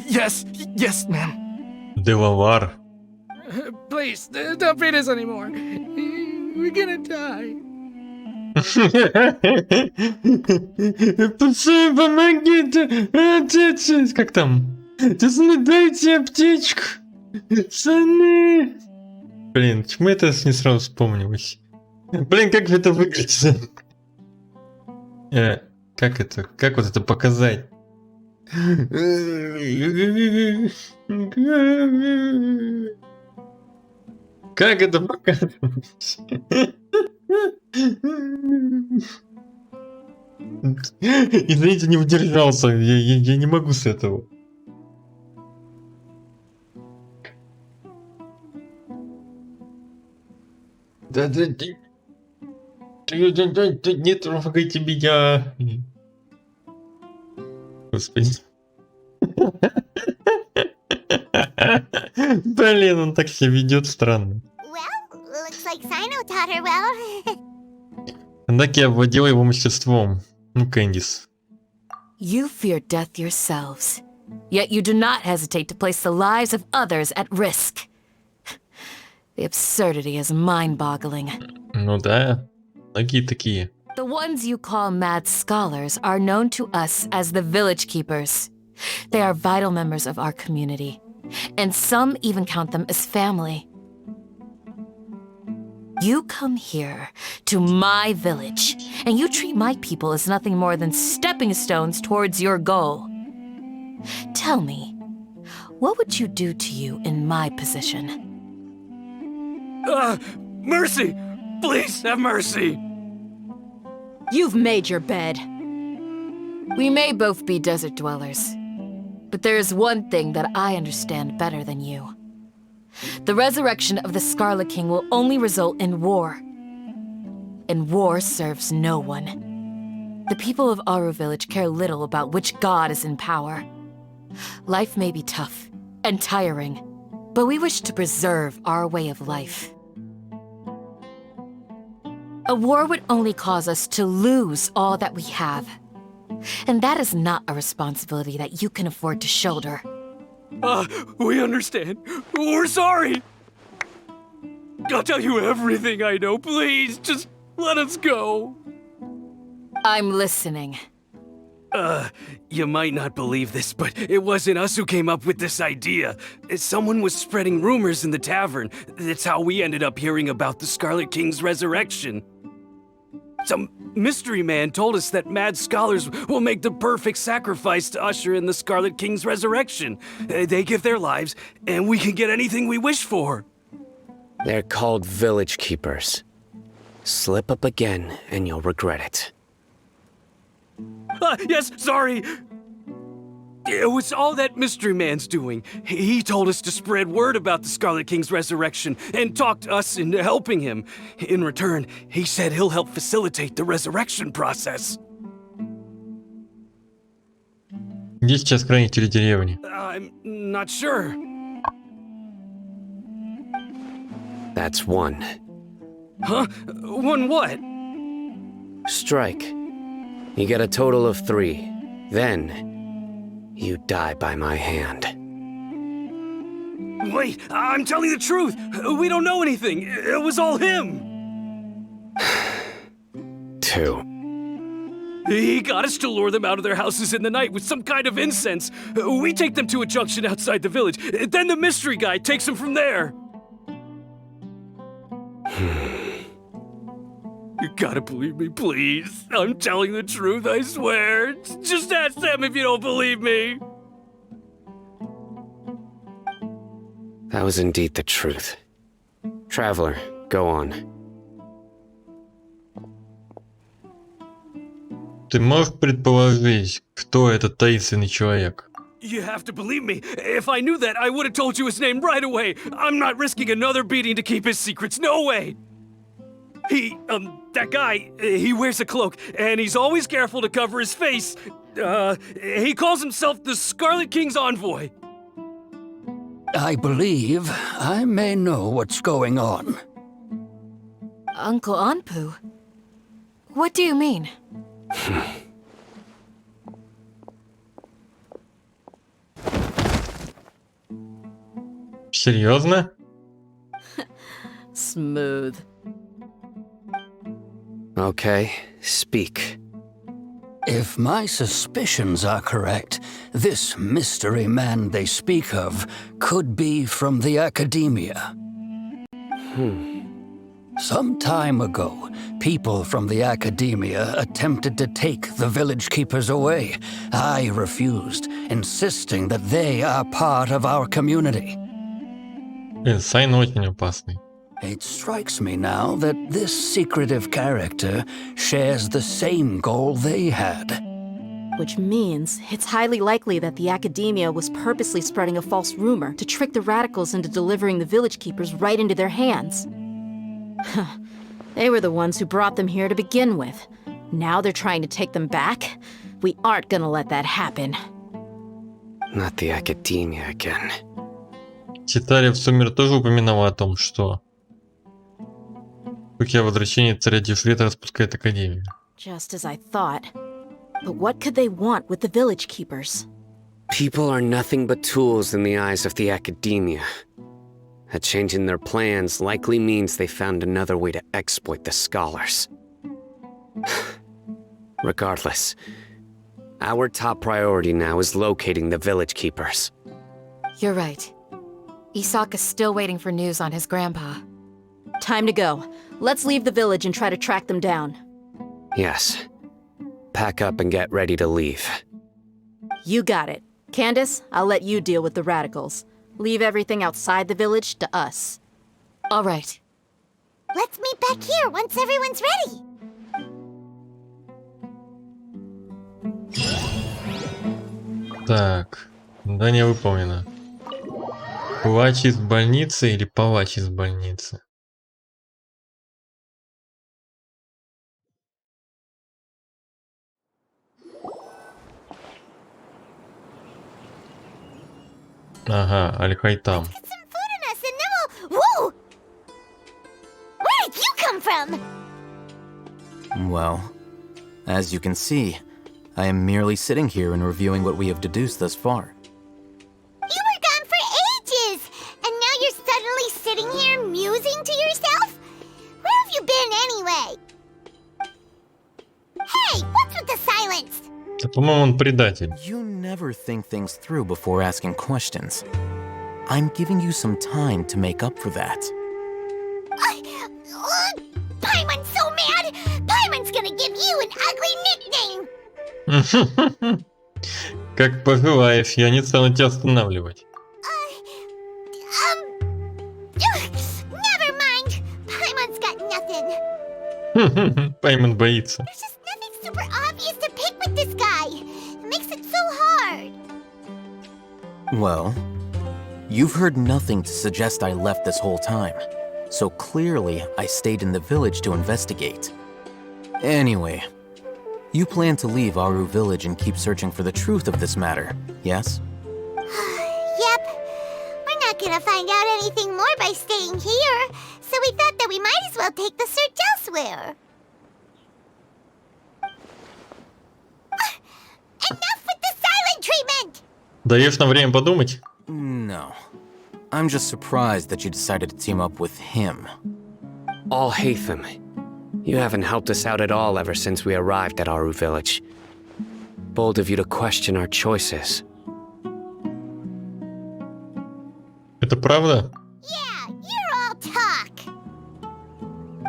Yes, ma'am. Деловар. Please, don't beat us anymore. We're gonna die. Пацаны, помогите! Отец, как там? Пацаны, дайте аптечку! Пацаны! Блин, почему это не сразу вспомнилось? Блин, как это выглядит? Как это? Как вот это показать? Как это показывать? Извините, не удержался. Я не могу с этого. Да, не трогайте меня. Господи. Блин, он так себя ведет странно. Well, looks like Sino taught her well. Так я овладела его мастерством. Ну, Кэндис. You fear death yourselves, yet you do not hesitate to place the lives of others at risk. The absurdity is mind-boggling. Ну да, многие такие. The ones you call mad scholars are known to us as the village keepers. They are vital members of our community, and some even count them as family. You come here, to my village, and you treat my people as nothing more than stepping stones towards your goal. Tell me, what would you do to you in my position? Mercy! Please have mercy! You've made your bed. We may both be desert dwellers, but there is one thing that I understand better than you. The resurrection of the Scarlet King will only result in war. And war serves no one. The people of Aru Village care little about which god is in power. Life may be tough and tiring, but we wish to preserve our way of life. A war would only cause us to lose all that we have. And that is not a responsibility that you can afford to shoulder. We understand. We're sorry! I'll tell you everything I know, please. Just let us go. I'm listening. You might not believe this, but it wasn't us who came up with this idea. Someone was spreading rumors in the tavern. That's how we ended up hearing about the Scarlet King's resurrection. Some mystery man told us that mad scholars will make the perfect sacrifice to usher in the Scarlet King's resurrection. They give their lives, and we can get anything we wish for. They're called village keepers. Slip up again, and you'll regret it. Yes, sorry. It was all that mystery man's doing. He told us to spread word about the Scarlet King's resurrection and talked us into helping him. In return, he said he'll help facilitate the resurrection process. Где сейчас хранители деревни? I'm not sure. That's one. Huh? One what? Strike. You get a total of 3. Then, you die by my hand. Wait, I'm telling the truth. We don't know anything. It was all him. 2. He got us to lure them out of their houses in the night with some kind of incense. We take them to a junction outside the village. Then the mystery guy takes them from there. You gotta believe me, please. I'm telling the truth, I swear. Just ask them if you don't believe me. That was indeed the truth. Traveler, go on. Ты можешь предположить, кто этот таинственный человек? You have to believe me. If I knew that, I would have told you his name right away. I'm not risking another beating to keep his secrets. No way. That guy, he wears a cloak, and he's always careful to cover his face. He calls himself the Scarlet King's envoy. I believe I may know what's going on. Uncle Anpu? What do you mean? Серьезно? Smooth. Okay, speak. If my suspicions are correct, this mystery man they speak of could be from the academia. Some time ago, people from the academia attempted to take the village keepers away. I refused, insisting that they are part of our community. Сайн очень опасный. It strikes me now that this secretive character shares the same goal they had. Which means it's highly likely that the academia was purposely spreading a false rumor to trick the radicals into delivering the village keepers right into their hands. They were the ones who brought them here to begin with. Now they're trying to take them back? We aren't gonna let that happen. Not the academia again. Читали в Сумер тоже упоминала о том, что о возвращении царя Дифрита распускает Академию. Just as I thought. But what could they want with the village keepers? People are nothing but tools in the eyes of the academia. A change in their plans likely means they found another way to exploit the scholars. Regardless, our top priority now is locating the village keepers. You're right. Isak is still waiting for news on his grandpa. Time to go. Let's leave the village and try to track them down. Yes. Pack up and get ready to leave. You got it. Candace, I'll let you deal with the radicals. Leave everything outside the village to us. All right. Let's meet back here once everyone's ready. Так, задание выполнено. Плач из больницы или палач из больницы? Ага, Аль-Хайтам. Get some food in us and then we'll... Whoa! Where did you come from? Well, as you can see, I am merely sitting here and reviewing what we have deduced thus far. You were gone for ages! And now you're suddenly sitting here musing to yourself? Where have you been anyway? Hey, what's with the silence? Да, по-моему, он предатель. You never think things through before asking questions. I'm giving you some time to make up for that. Paimon's so mad! Paimon's gonna give you an ugly nickname! Как пожелаешь, я не стану тебя останавливать. Never mind. Paimon's got nothing. Паймон боится. There's just nothing super obvious to pick with this guy. It makes it so hard. Well, you've heard nothing to suggest I left this whole time. So clearly, I stayed in the village to investigate. Anyway, you plan to leave Aru village and keep searching for the truth of this matter, yes? Yep. We're not gonna find out anything more by staying here, so we thought that we might as well take the search elsewhere. Enough with the silent treatment! Даешь нам время подумать? No. I'm just surprised that you decided to team up with him. Al-Haytham, you haven't helped us out at all ever since we arrived at Aru village. Bold of you to question our choices. Это правда? Yeah, you're all talk.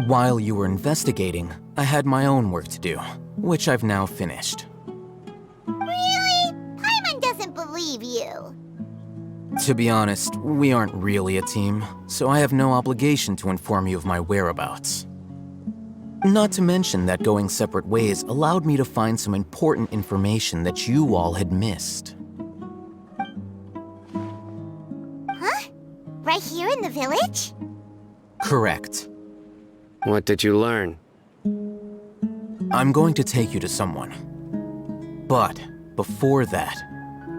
While you were investigating, I had my own work to do, which I've now finished. Really? Paimon doesn't believe you. To be honest, we aren't really a team, so I have no obligation to inform you of my whereabouts. Not to mention that going separate ways allowed me to find some important information that you all had missed. Huh? Right here in the village? Correct. What did you learn? I'm going to take you to someone. But before that,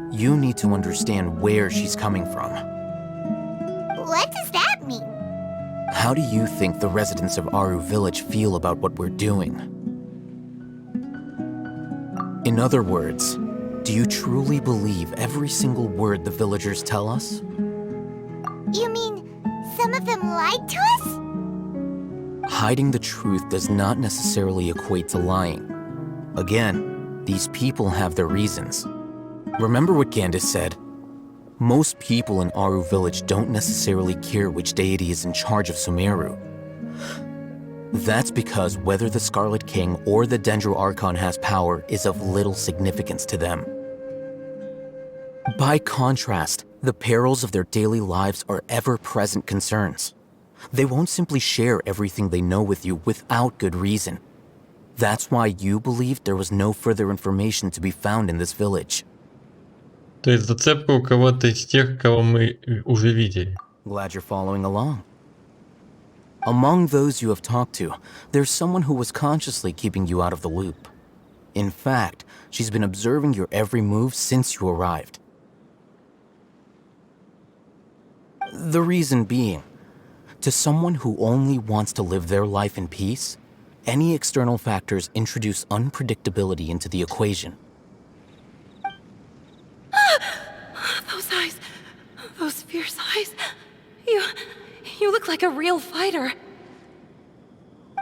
you need to understand where she's coming from. What does that mean? How do you think the residents of Aru village feel about what we're doing? In other words, do you truly believe every single word the villagers tell us? You mean some of them lied to us? Hiding the truth does not necessarily equate to lying. Again, these people have their reasons. Remember what Candace said? Most people in Aru village don't necessarily care which deity is in charge of Sumeru. That's because whether the Scarlet King or the Dendro Archon has power is of little significance to them. By contrast, the perils of their daily lives are ever-present concerns. They won't simply share everything they know with you without good reason. That's why you believed there was no further information to be found in this village. То есть зацепка у кого-то из тех, кого мы уже видели. Glad you're following along. Among those you have talked to, there's someone who was consciously keeping you out of the loop. In fact, she's been observing your every move since you arrived. The reason being, to someone who only wants to live their life in peace, any external factors introduce unpredictability into the equation. Those eyes. Those fierce eyes. You look like a real fighter.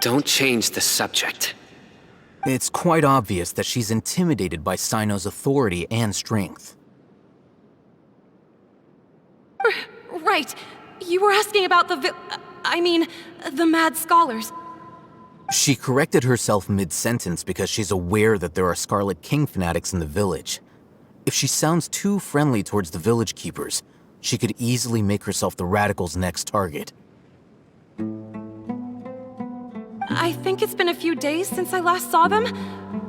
Don't change the subject. It's quite obvious that she's intimidated by Sino's authority and strength. Right. You were asking about the mad scholars. She corrected herself mid-sentence because she's aware that there are Scarlet King fanatics in the village. If she sounds too friendly towards the village keepers, she could easily make herself the radicals' next target. I think it's been a few days since I last saw them.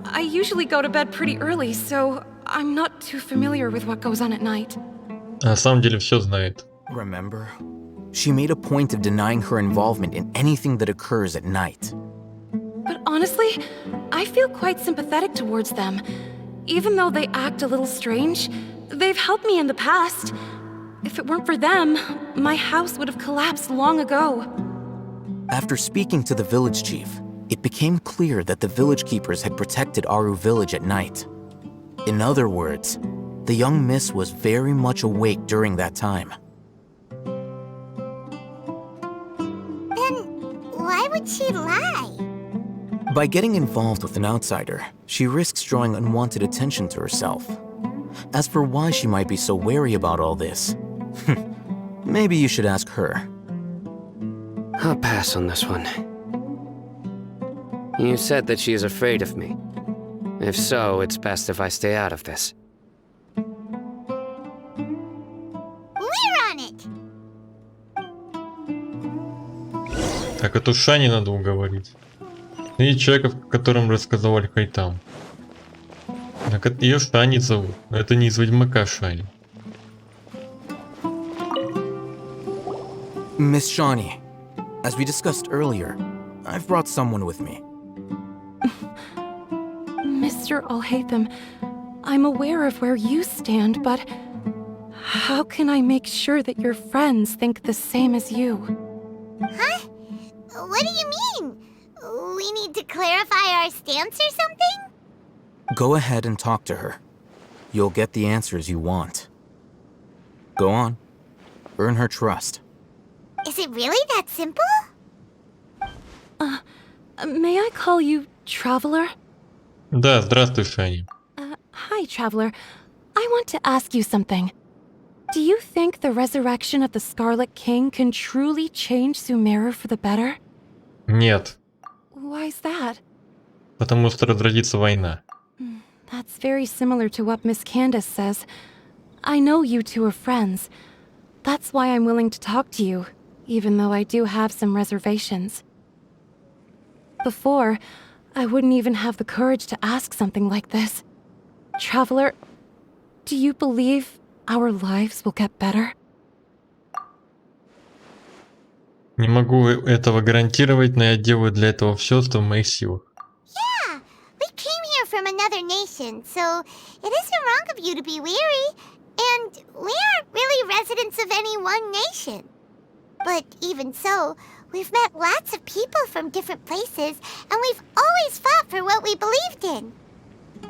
I usually go to bed pretty early, so I'm not too familiar with what goes on at night. На самом деле все знает. Remember? She made a point of denying her involvement in anything that occurs at night. But honestly, I feel quite sympathetic towards them. Even though they act a little strange, they've helped me in the past. If it weren't for them, my house would have collapsed long ago. After speaking to the village chief, it became clear that the village keepers had protected Aru village at night. In other words, the young miss was very much awake during that time. Then why would she lie? By getting involved with an outsider, she risks drawing unwanted attention to herself. As for why she might be so wary about all this, maybe you should ask her. I'll pass on this one. You said that she is afraid of me. If so, it's best if I stay out of this. We're on it! Так, эту Шани надо уговорить. И человека, о котором рассказал Аль-Хайтам. Так, ее Шани зовут. Это не из Ведьмака Шани. Miss Shawnee, as we discussed earlier, I've brought someone with me. Mr. Alhaitham, I'm aware of where you stand, but how can I make sure that your friends think the same as you? Huh? What do you mean? We need to clarify our stance or something? Go ahead and talk to her. You'll get the answers you want. Go on. Earn her trust. Is it really that simple? May I call you Traveler? Да, здравствуй, Шани. Hi, Traveler. I want to ask you something. Do you think the resurrection of the Scarlet King can truly change Sumeru for the better? Нет, Why is that? потому что разразится война. That's very similar to what Miss Candace says. I know you two are friends. That's why I'm willing to talk to you, even though I do have some reservations. Before, I wouldn't even have the courage to ask something like this. Traveler, do you believe our lives will get better? Не могу этого гарантировать, но я делаю для этого все, что в моих силах. Yeah, we came here from another nation, so it isn't wrong of you to be weary. And we aren't really residents of any one nation. But even so, we've met lots of people from different places, and we've always fought for what we believed in.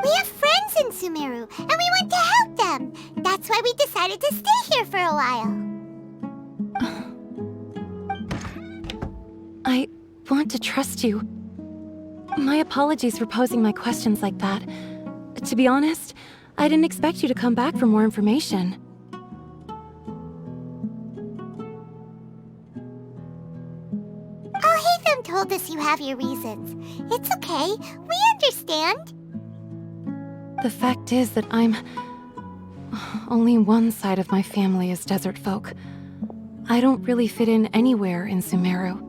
We have friends in Sumeru, and we want to help them. That's why we decided to stay here for a while. I want to trust you. My apologies for posing my questions like that. To be honest, I didn't expect you to come back for more information. Alhaitham told us you have your reasons. It's okay, we understand. The fact is that only one side of my family is desert folk. I don't really fit in anywhere in Sumeru.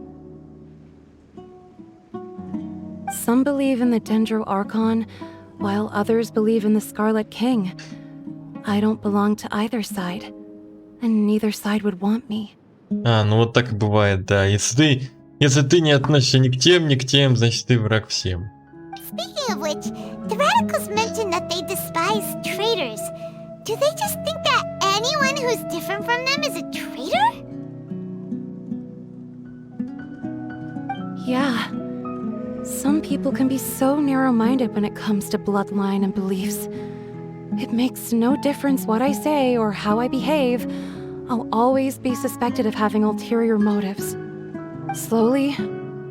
Some believe in the Dendro Archon, while others believe in the Scarlet King. I don't belong to either side, and neither side would want me. Ну вот так и бывает, да. Если ты не относишься ни к тем, значит ты враг всем. Speaking of which, the radicals mentioned that they despise traitors. Do they just think that anyone who's different from them is a traitor? Yeah. Some people can be so narrow-minded when it comes to bloodline and beliefs. It makes no difference what I say or how I behave. I'll always be suspected of having ulterior motives. Slowly,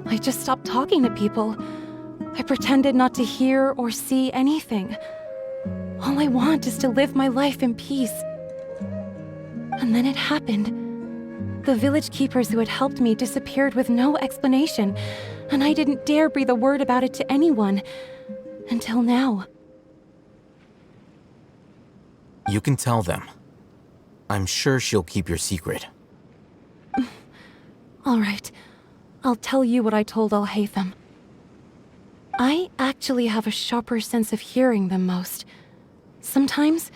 I just stopped talking to people. I pretended not to hear or see anything. All I want is to live my life in peace. And then it happened. The village keepers who had helped me disappeared with no explanation, and I didn't dare breathe a word about it to anyone. Until now. You can tell them. I'm sure she'll keep your secret. All right. I'll tell you what I told Alhaitham. I actually have a sharper sense of hearing than most. Sometimes,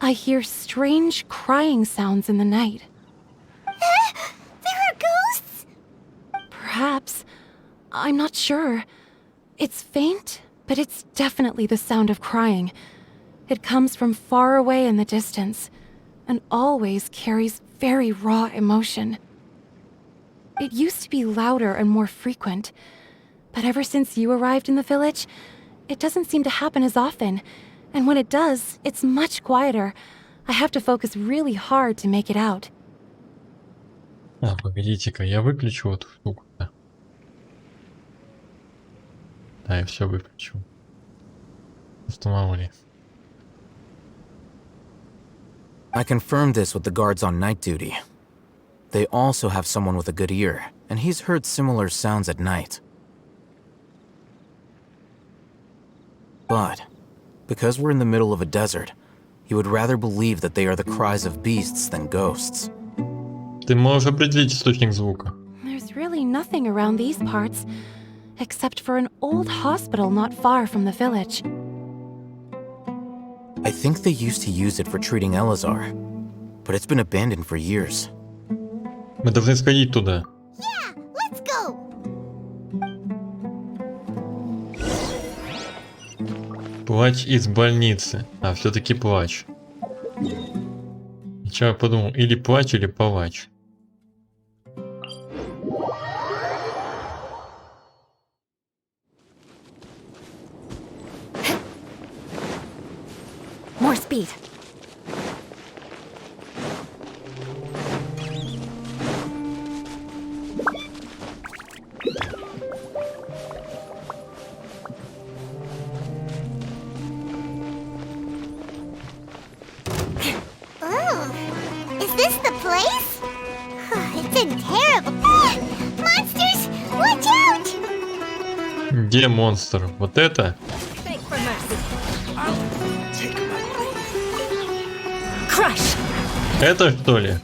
I hear strange crying sounds in the night. There are ghosts? Perhaps. I'm not sure. It's faint, but it's definitely the sound of crying. It comes from far away in the distance, and always carries very raw emotion. It used to be louder and more frequent, but ever since you arrived in the village, it doesn't seem to happen as often, and when it does, it's much quieter. I have to focus really hard to make it out. А, погодите-ка, я выключу эту штуку. Да, я все выключил. Просто мало ли. I confirmed this with the guards on night duty. They also have someone with a good ear, and he's heard similar sounds at night. But, because we're in the middle of a desert, he would rather believe that they are the cries of beasts than ghosts. Ты можешь определить источник звука. There's really nothing around these parts, except for an old hospital not far from the village. I think they used to use it for treating Elazar, but it's been abandoned for years. Мы должны сходить туда. Yeah, let's go! Плач из больницы. А, все-таки плач. Сначала я подумал, или плач, или палач. More speed. Oh, is this the place? It's in terrible... Monsters! Watch out! Где монстр? Вот это? Crush. Это что ли?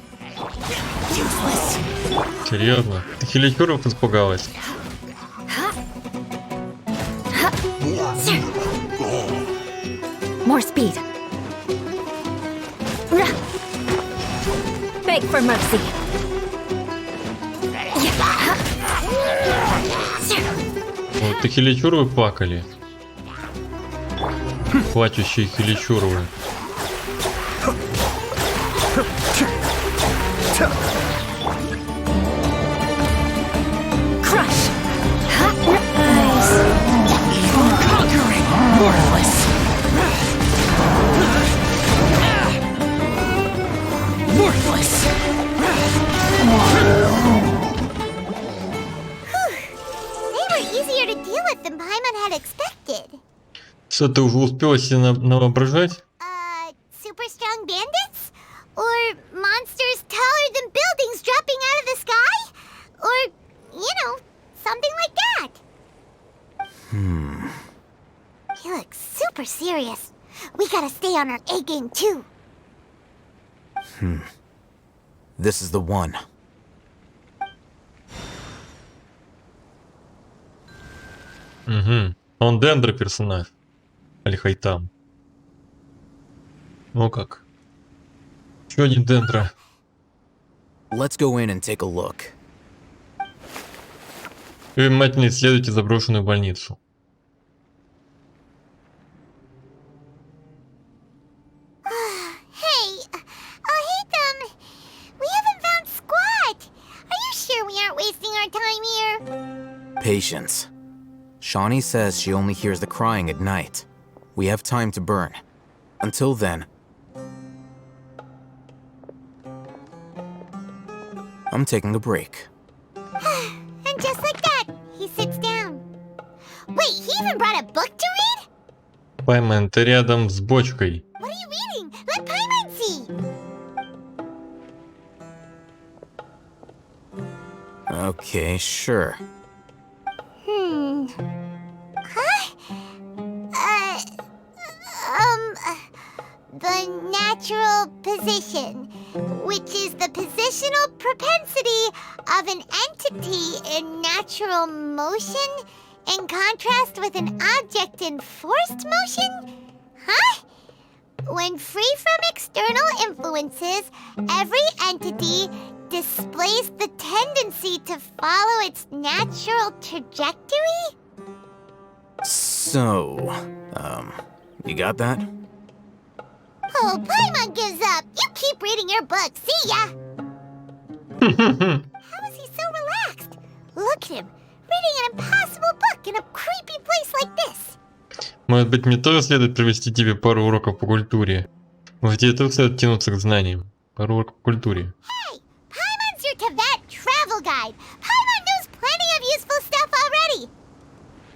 Серьезно? Ты хиличуров испугалась? More speed. Beg for mercy. Вот ты хиличуровы плакали. Плачущие хиличуровы. Crush. Nice. Conquering. Worthless. Worthless. They were easier to deal with than Paimon had expected. Что, ты уже успела себе навоображать? Super strong bandits? Or monsters taller than buildings dropping out of the sky? Or, you know, something like that. He looks super serious. We gotta stay on our A game too. This is the one. Угу. Он Дендро персонаж. Аль-Хайтам. Ну как? Еще один Дендро. Let's go in and take a look. Вы внимательно исследуйте заброшенную больницу. Hey, I'll hate them. We haven't found squat. Are you sure we aren't wasting our time here? Patience. Shawnee says she only hears the crying at night. We have time to burn. Until then, I'm taking a break. And just like that, he sits down. Wait, he even brought a book to read? Пайман, ты рядом с бочкой. What are you reading? Let Paimon see. Okay, sure. Huh? The natural position, which is the positional propensity of an entity in natural motion in contrast with an object in forced motion? Huh? When free from external influences, every entity displays the tendency to follow its natural trajectory? So, you got that? Oh, Paimon gives up. You keep reading your book. See ya! How is he so relaxed? Look at him, reading an impossible book in a creepy place like this. Может быть, мне тоже следует провести тебе пару уроков по культуре? Может, тебе тоже следует тянуться к знаниям? Пару уроков по культуре. Hey, Paimon's your Tibet travel guide. Paimon knows plenty of useful stuff already.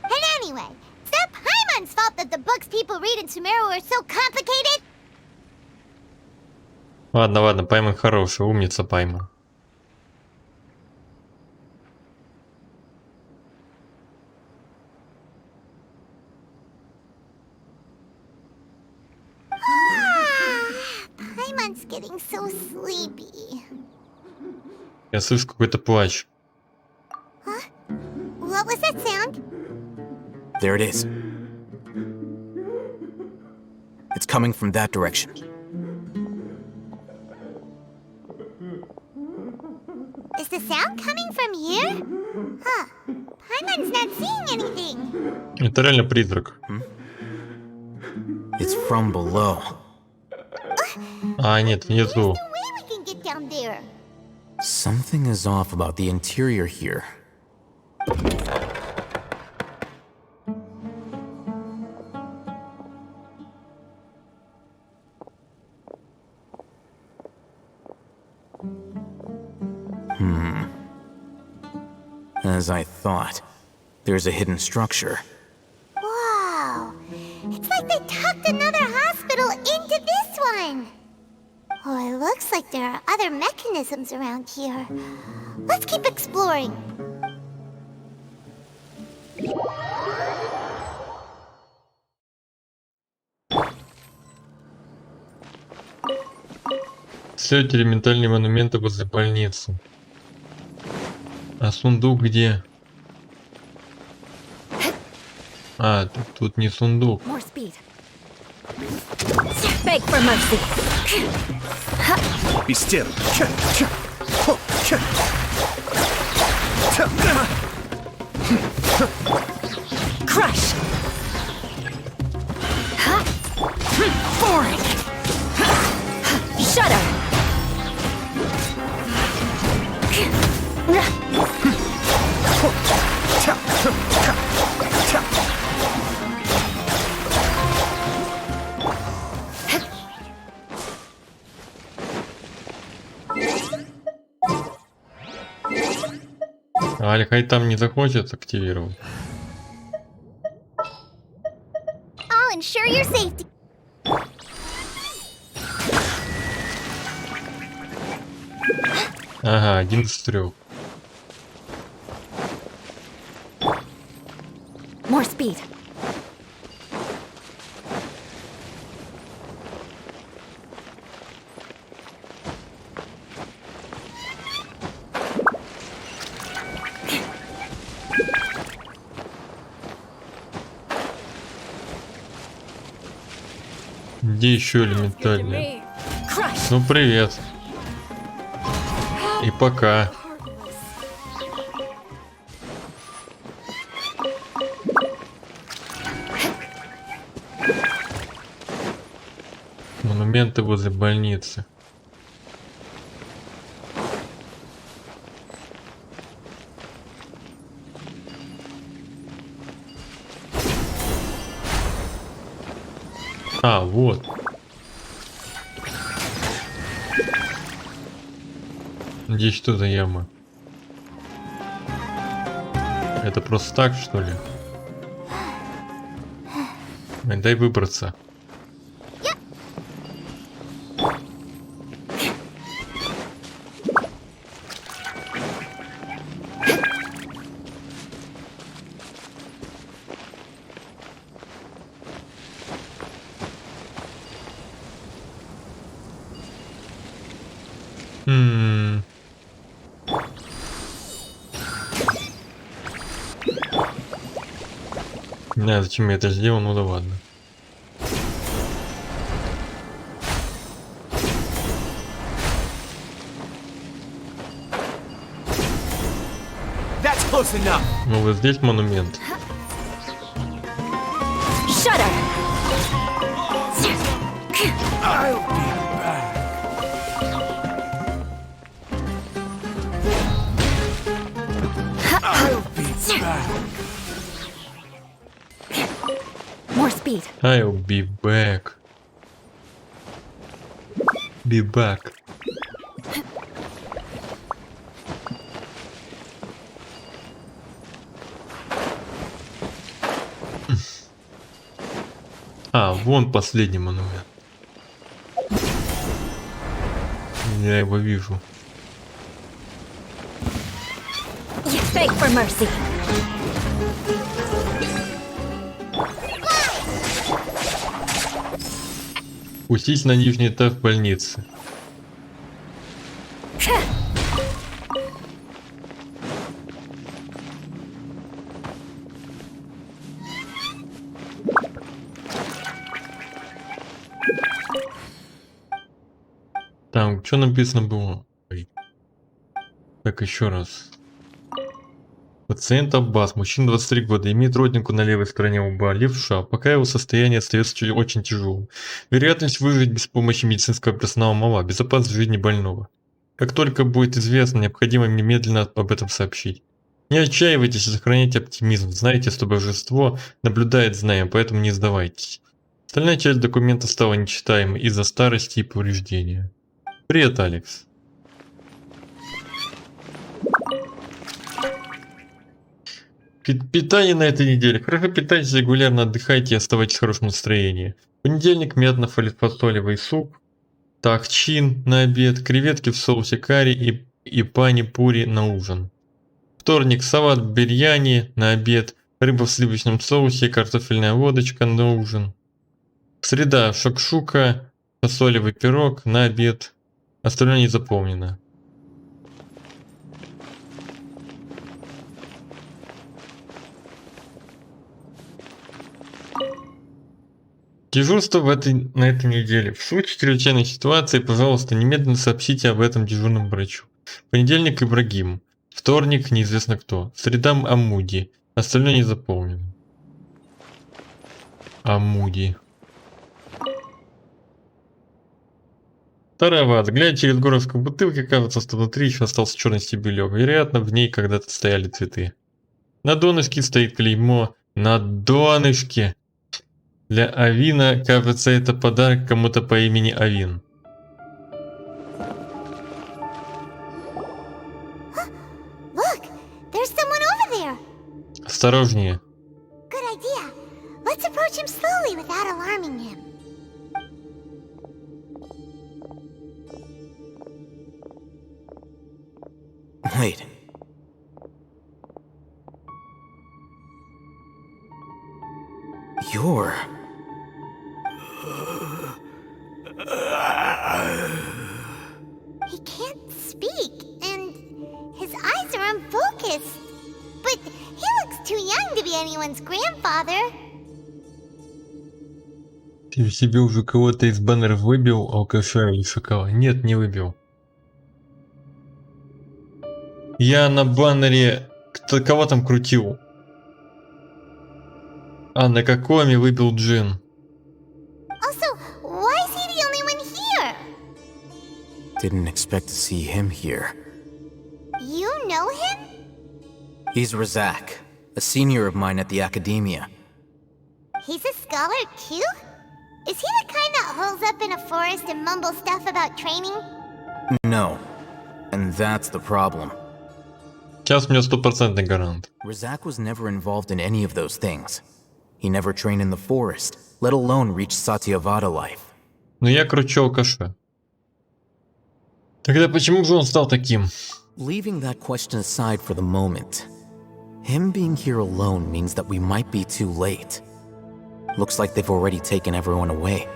And anyway, it's not Paimon's fault that the books people read in Sumeru are so complicated. Ладно, ладно, Пайман хороший, умница Пайман. Paimon's getting so sleepy. Я слышу какой-то плач. Huh? What was that sound? There it is. It's coming from that direction. Is the sound coming from here? Huh. Paimon's not seeing anything. Это реально призрак. It's from below. А, нет, внизу. No way we can get down there. Something is off about the interior here. As I thought, there's a hidden structure. Wow. It's like they tucked another hospital into this one. Oh, it looks like there are other mechanisms around here. Let's keep exploring. Исследователи ментальные монументы возле больницы. А сундук где? А, тут не сундук. More speed. Beg for mercy. Be still. Crush. Boring. Shudder. А хай там не захочет активировать. I'll ensure your safety. Ага, один из трех. More speed. Где еще элементальные? Crush. Ну привет. И пока. Монументы возле больницы. А, вот. Здесь что за яма? Это просто так, что ли? Дай выбраться. Не знаю, зачем я это сделал, ну да ладно. That's close enough. Ну вот здесь монумент. Shudder! I'll be back. I'll be back. More speed. I'll be back. Be back. А, вон последний монумент. Я его вижу. You beg for mercy. Пустись на нижний этаж больницы. Там, что написано было? Ой. Так, еще раз. Пациент Аббас, мужчина 23 года, имеет родинку на левой стороне лба, левша, пока его состояние остается очень тяжелым. Вероятность выжить без помощи медицинского персонала мала, безопасность жизни больного. Как только будет известно, необходимо немедленно об этом сообщить. Не отчаивайтесь и сохраняйте оптимизм, знайте, что божество наблюдает за нами, поэтому не сдавайтесь. Остальная часть документа стала нечитаемой из-за старости и повреждения. Привет, Алекс. Питание на этой неделе. Хорошо питайтесь, регулярно отдыхайте и оставайтесь в хорошем настроении. Понедельник, мятно-фасолевый суп, такчин на обед, креветки в соусе карри и пани-пури на ужин. Вторник, салат бирьяни на обед, рыба в сливочном соусе, картофельная водочка на ужин. Среда, шакшука, фасолевый пирог на обед. Остальное не заполнено. Дежурство на этой неделе. В случае чрезвычайной ситуации, пожалуйста, немедленно сообщите об этом дежурному врачу. Понедельник Ибрагим. Вторник неизвестно кто. Среда Амуди. Остальное не заполнено. Амуди. Вторая ваза. Глядя через горлышко бутылки, кажется, что внутри еще остался черный стебелек. Вероятно, в ней когда-то стояли цветы. На донышке стоит клеймо. На донышке. Для Авина, кажется, это подарок кому-то по имени Авин. Look, there's someone over there. Осторожнее. Good idea. Let's approach him slowly without alarming him. Wait. You're... He can't speak, and his eyes are unfocused. But he looks too young to be anyone's grandfather. Ты себе уже кого-то из баннеров выбил, алкаша или шакала? Нет, не выбил. Я на баннере... Кого там крутил? А на какоме выбил Джин? Also, why is he the only one here? Didn't expect to see him here. You know him? He's Razak, a senior of mine at the academia. He's a scholar too? Is he the kind that holes up in a forest and mumbles stuff about training? No. And that's the problem. Сейчас у меня 100% гарант. Razak was never involved in any of those things. He never trained in the forest, let alone reach Satyavada life. Но я кручу алкаша. Тогда почему же он стал таким? Leaving that question aside for the moment, him being here alone means that we might be too late. Looks like they've already taken everyone away.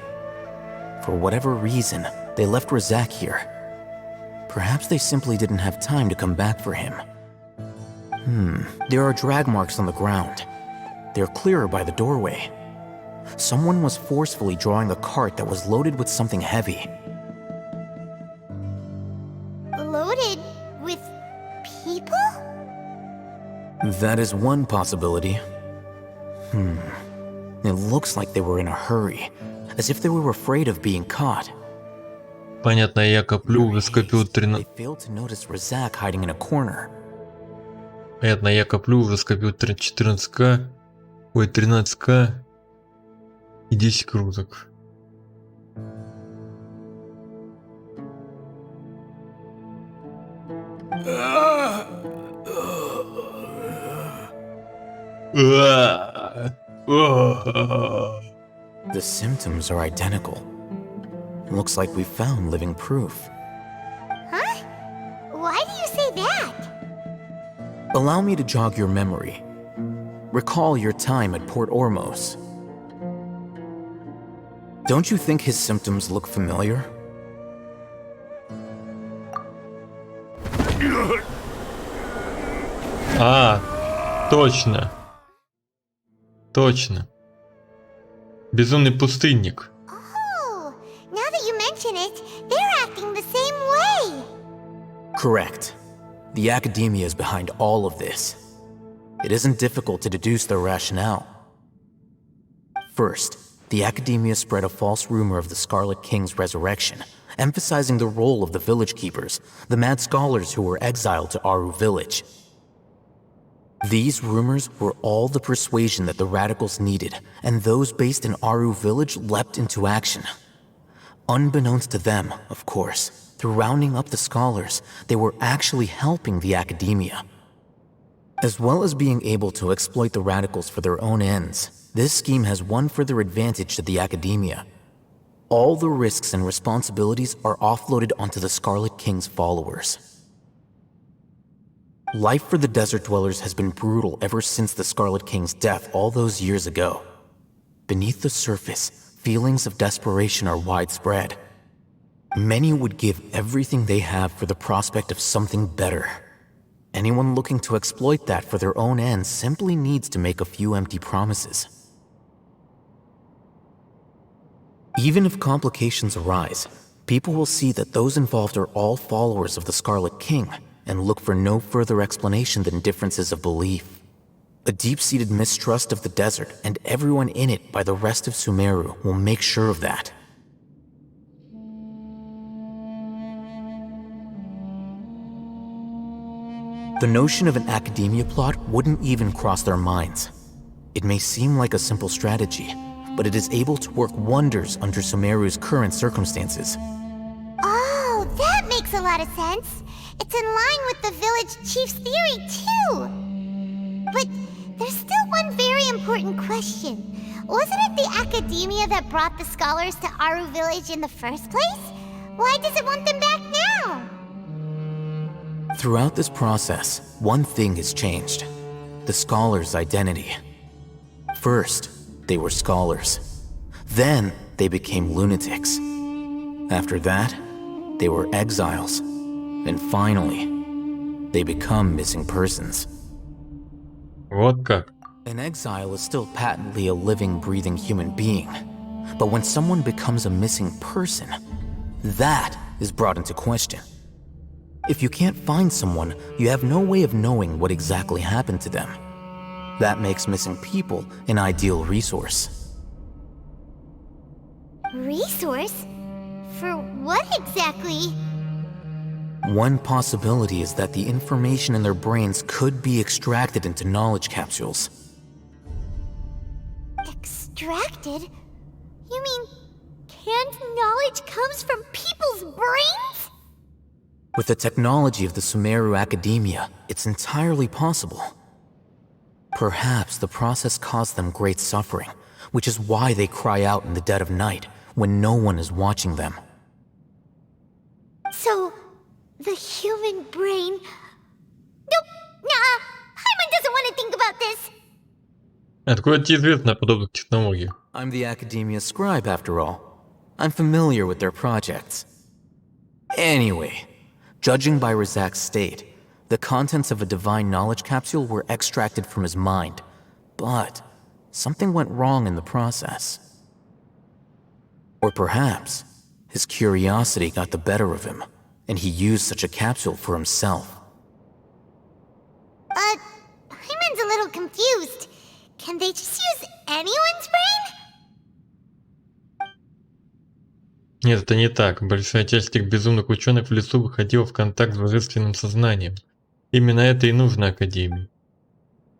For whatever reason, they left Razak here. Perhaps they simply didn't have time to come back for him. There are drag marks on the ground. they're clearer by the doorway. Someone was forcefully drawing a cart that was loaded with something heavy. Loaded with people? That is one possibility. It looks like they were in a hurry, as if they were afraid of being caught. Понятно, я коплю, уже скопил They 13... failed to notice Razak hiding in a corner. Понятно, я коплю, уже скопил 14к. Ой, 13к. И 10 круток. The symptoms are identical. Looks like we found living proof. Huh? Why do you say that? Allow me to jog your memory. Recall your time at Port Ormos. Don't you think his symptoms look familiar? Точно. Точно. Безумный пустынник. Oh, now that you mention it, they're acting the same way. Correct. The Academia is behind all of this. It isn't difficult to deduce their rationale. First, the Academia spread a false rumor of the Scarlet King's resurrection, emphasizing the role of the village keepers, the mad scholars who were exiled to Aru village. These rumors were all the persuasion that the radicals needed, and those based in Aru village leapt into action. Unbeknownst to them, of course, through rounding up the scholars, they were actually helping the Academia. As well as being able to exploit the radicals for their own ends, this scheme has one further advantage to the Academia. All the risks and responsibilities are offloaded onto the Scarlet King's followers. Life for the Desert Dwellers has been brutal ever since the Scarlet King's death all those years ago. Beneath the surface, feelings of desperation are widespread. Many would give everything they have for the prospect of something better. Anyone looking to exploit that for their own ends simply needs to make a few empty promises. Even if complications arise, people will see that those involved are all followers of the Scarlet King, and look for no further explanation than differences of belief. A deep-seated mistrust of the desert and everyone in it by the rest of Sumeru will make sure of that. The notion of an academia plot wouldn't even cross their minds. It may seem like a simple strategy, but it is able to work wonders under Sumeru's current circumstances. Oh, that makes a lot of sense. It's in line with the village chief's theory, too. But there's still one very important question. Wasn't it the Academia that brought the scholars to Aru village in the first place? Why does it want them back now? Throughout this process, one thing has changed. The scholars' identity. First, they were scholars. Then, they became lunatics. After that, they were exiles. And finally, they become missing persons. Вот как. An exile is still patently a living, breathing human being. But when someone becomes a missing person, that is brought into question. If you can't find someone, you have no way of knowing what exactly happened to them. That makes missing people an ideal resource. Resource? For what exactly? One possibility is that the information in their brains could be extracted into knowledge capsules. Extracted? You mean canned knowledge comes from people's brains? With the technology of the Sumeru Academia, it's entirely possible. Perhaps the process caused them great suffering, which is why they cry out in the dead of night when no one is watching them. So, the human brain... Nope, nah, Hyman doesn't want to think about this. Откуда тебе известно о подобных технологиях? I'm the Academia scribe, after all. I'm familiar with their projects. Anyway, judging by Razak's state, the contents of a divine knowledge capsule were extracted from his mind. But something went wrong in the process. Or perhaps his curiosity got the better of him, and he used such a capsule for himself. Hyman's a little confused. Can they just use anyone's brain? Нет, это не так. Большая часть этих безумных ученых в лесу выходила в контакт с божественным сознанием. Именно это и нужно Академии.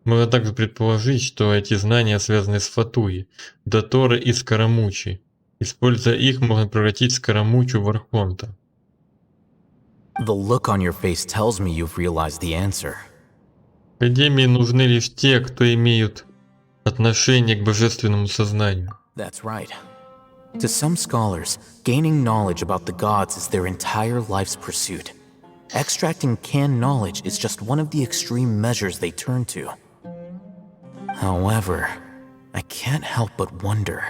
Можно также предположить, что эти знания связаны с Фатуи, Доторы и Скоромучи. Используя их, можно превратить Скоромучу в Архонта. The look on your face tells me you've realized the answer. Академии нужны лишь те, кто имеют отношение к божественному сознанию. That's right. To some scholars, gaining knowledge about the gods is their entire life's pursuit. Extracting canned knowledge is just one of the extreme measures they turn to. However, I can't help but wonder,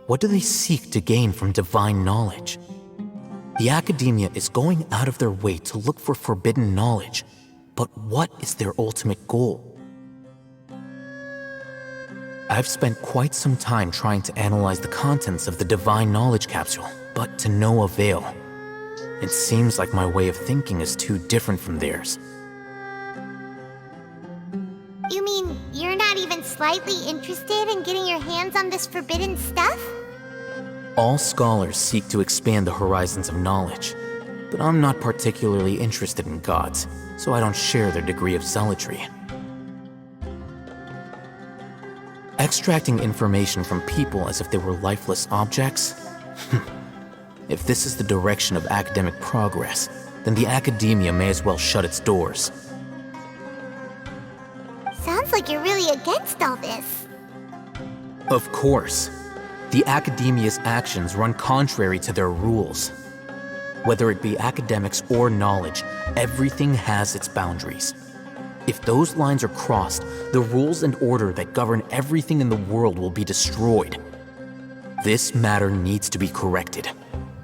what do they seek to gain from divine knowledge? The academia is going out of their way to look for forbidden knowledge, but what is their ultimate goal? I've spent quite some time trying to analyze the contents of the divine knowledge capsule, but to no avail. It seems like my way of thinking is too different from theirs. You mean you're not even slightly interested in getting your hands on this forbidden stuff? All scholars seek to expand the horizons of knowledge, but I'm not particularly interested in gods, so I don't share their degree of zealotry. Extracting information from people as if they were lifeless objects? If this is the direction of academic progress, then the academia may as well shut its doors. Sounds like you're really against all this. Of course. The academia's actions run contrary to their rules. Whether it be academics or knowledge, everything has its boundaries. If those lines are crossed, the rules and order that govern everything in the world will be destroyed. This matter needs to be corrected,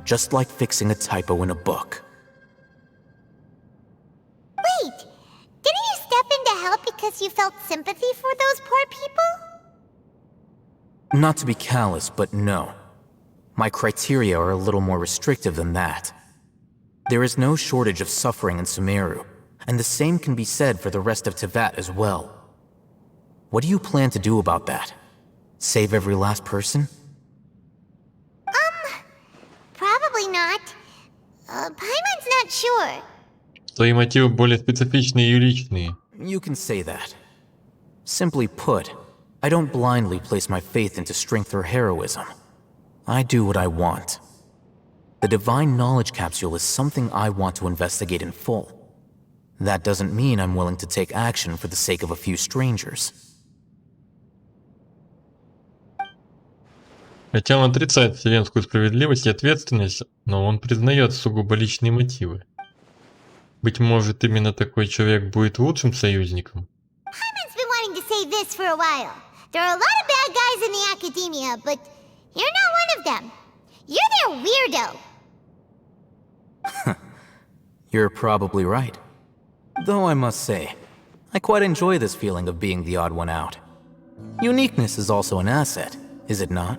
just like fixing a typo in a book. Wait, didn't you step in to help because you felt sympathy for those poor people? Not to be callous, but no. My criteria are a little more restrictive than that. There is no shortage of suffering in Sumeru, and the same can be said for the rest of Teyvat as well. What do you plan to do about that? Save every last person? Probably not. Paimon's not sure. Твои мотивы более специфичные и личные. You can say that. Simply put, I don't blindly place my faith into strength or heroism. I do what I want. The divine knowledge capsule is something I want to investigate in full. That doesn't mean I'm willing to take action for the sake of a few strangers. Хотя он отрицает вселенскую справедливость и ответственность, но он признает сугубо личные мотивы. Быть может, именно такой человек будет лучшим союзником? Paimon's been wanting to say this for a while. There are a lot of bad guys in the academia, but you're not one of them. You're their weirdo. You're probably right. Though I must say, I quite enjoy this feeling of being the odd one out. Uniqueness is also an asset, is it not?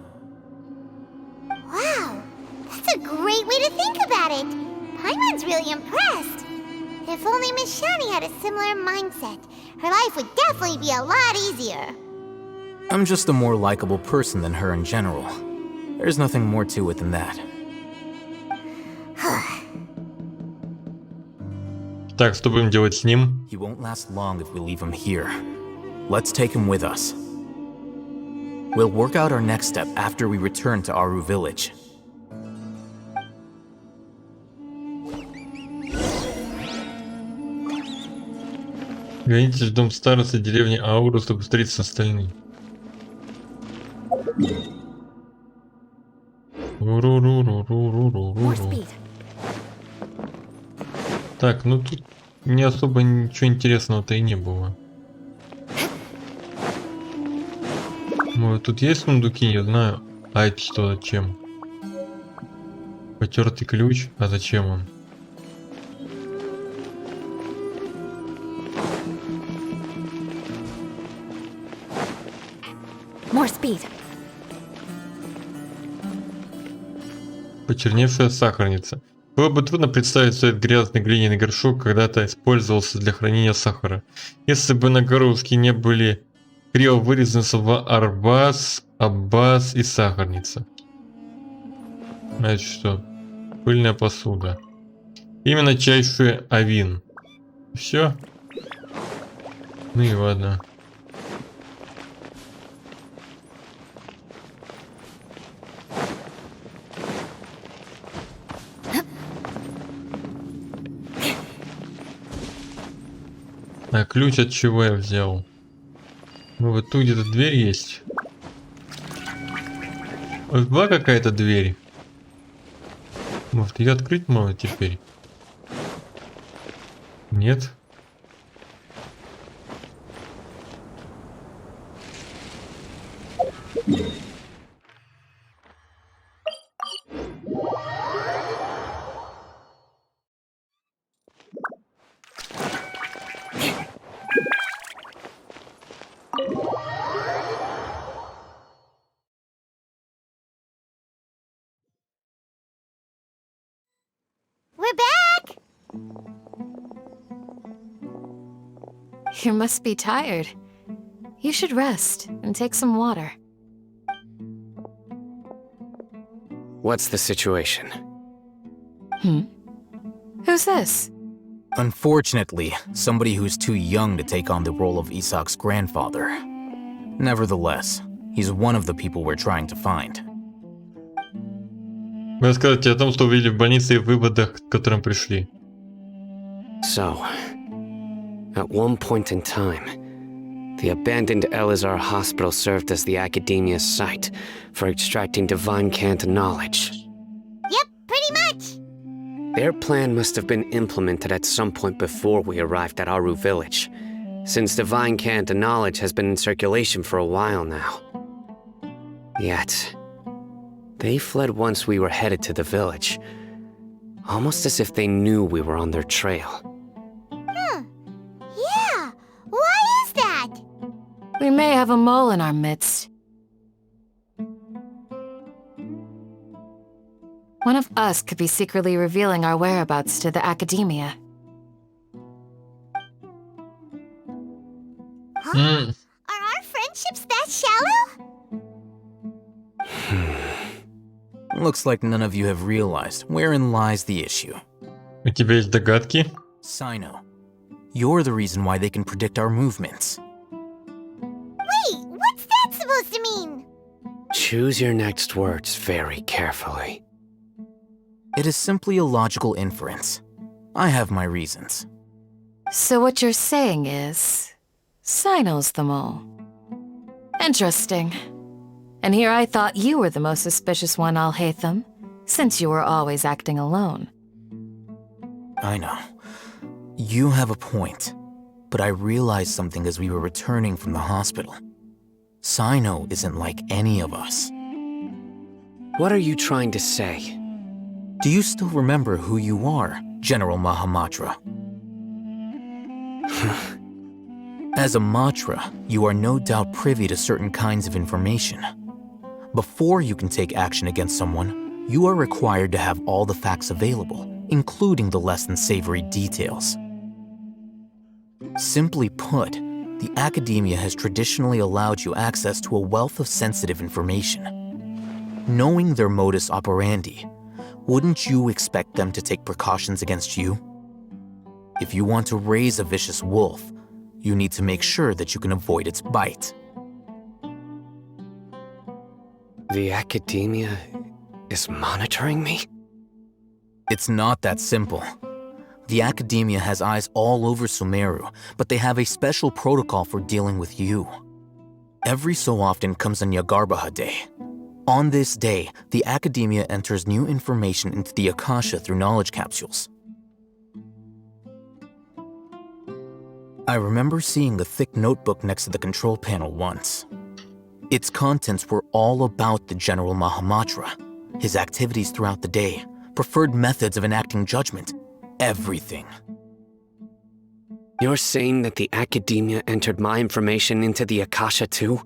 Wow, that's a great way to think about it. Paimon's really impressed. If only Miss Shani had a similar mindset, her life would definitely be a lot easier. I'm just a more likable person than her in general. There's nothing more to it than that. Так, что будем делать с ним? He won't last long if we leave him here. Let's take him with us. We'll work out our next step after we return to Aru village. Вернитесь в дом старосты деревни Ауру, чтобы встретиться с остальными. Так, ну тут не особо ничего интересного-то и не было. Может, тут есть сундуки, не знаю. А это что, зачем? Потертый ключ, а зачем он? More speed. Почерневшая сахарница. Было бы трудно представить, что этот грязный глиняный горшок когда-то использовался для хранения сахара. Если бы на горошке не были криво вырезаны слова арбаз, аббаз и сахарница. Значит что? Пыльная посуда. Именно чайший авин. Все. Ну и ладно. А ключ от чего я взял? Ну вот тут где-то дверь есть. Вот была какая-то дверь. Может, ее открыть можно теперь? Нет. We're back! You must be tired. You should rest and take some water. What's the situation? Who's this? Unfortunately, somebody who's too young to take on the role of Isak's grandfather. Nevertheless, he's one of the people we're trying to find. Вы расскажете о том, что увидели в больнице и выводах, к которым пришли. So, at one point in time, the abandoned Elazar Hospital served as the Academia's site for extracting divine cant knowledge. Yep, pretty much. Their plan must have been implemented at some point before we arrived at Aru village, since divine cant knowledge has been in circulation for a while now. Yet, they fled once we were headed to the village, almost as if they knew we were on their trail. Yeah, why is that? We may have a mole in our midst. One of us could be secretly revealing our whereabouts to the Academia. Are our friendships that shallow? Looks like none of you have realized wherein lies the issue. У тебя есть догадки? Sino, you're the reason why they can predict our movements. Wait, what's that supposed to mean? Choose your next words very carefully. It is simply a logical inference. I have my reasons. So what you're saying is, Sino's the mole. Interesting. And here I thought you were the most suspicious one, Alhaitham, since you were always acting alone. I know. You have a point, but I realized something as we were returning from the hospital. Sino isn't like any of us. What are you trying to say? Do you still remember who you are, General Mahamatra? As a Matra, you are no doubt privy to certain kinds of information. Before you can take action against someone, you are required to have all the facts available, including the less than savory details. Simply put, the Academia has traditionally allowed you access to a wealth of sensitive information. Knowing their modus operandi, wouldn't you expect them to take precautions against you? If you want to raise a vicious wolf, you need to make sure that you can avoid its bite. The Academia is monitoring me? It's not that simple. The Academia has eyes all over Sumeru, but they have a special protocol for dealing with you. Every so often comes a Nyagarbaha Day. On this day, the Academia enters new information into the Akasha through knowledge capsules. I remember seeing a thick notebook next to the control panel once. Its contents were all about the General Mahamatra, his activities throughout the day, preferred methods of enacting judgment, everything. You're saying that the Academia entered my information into the Akasha too?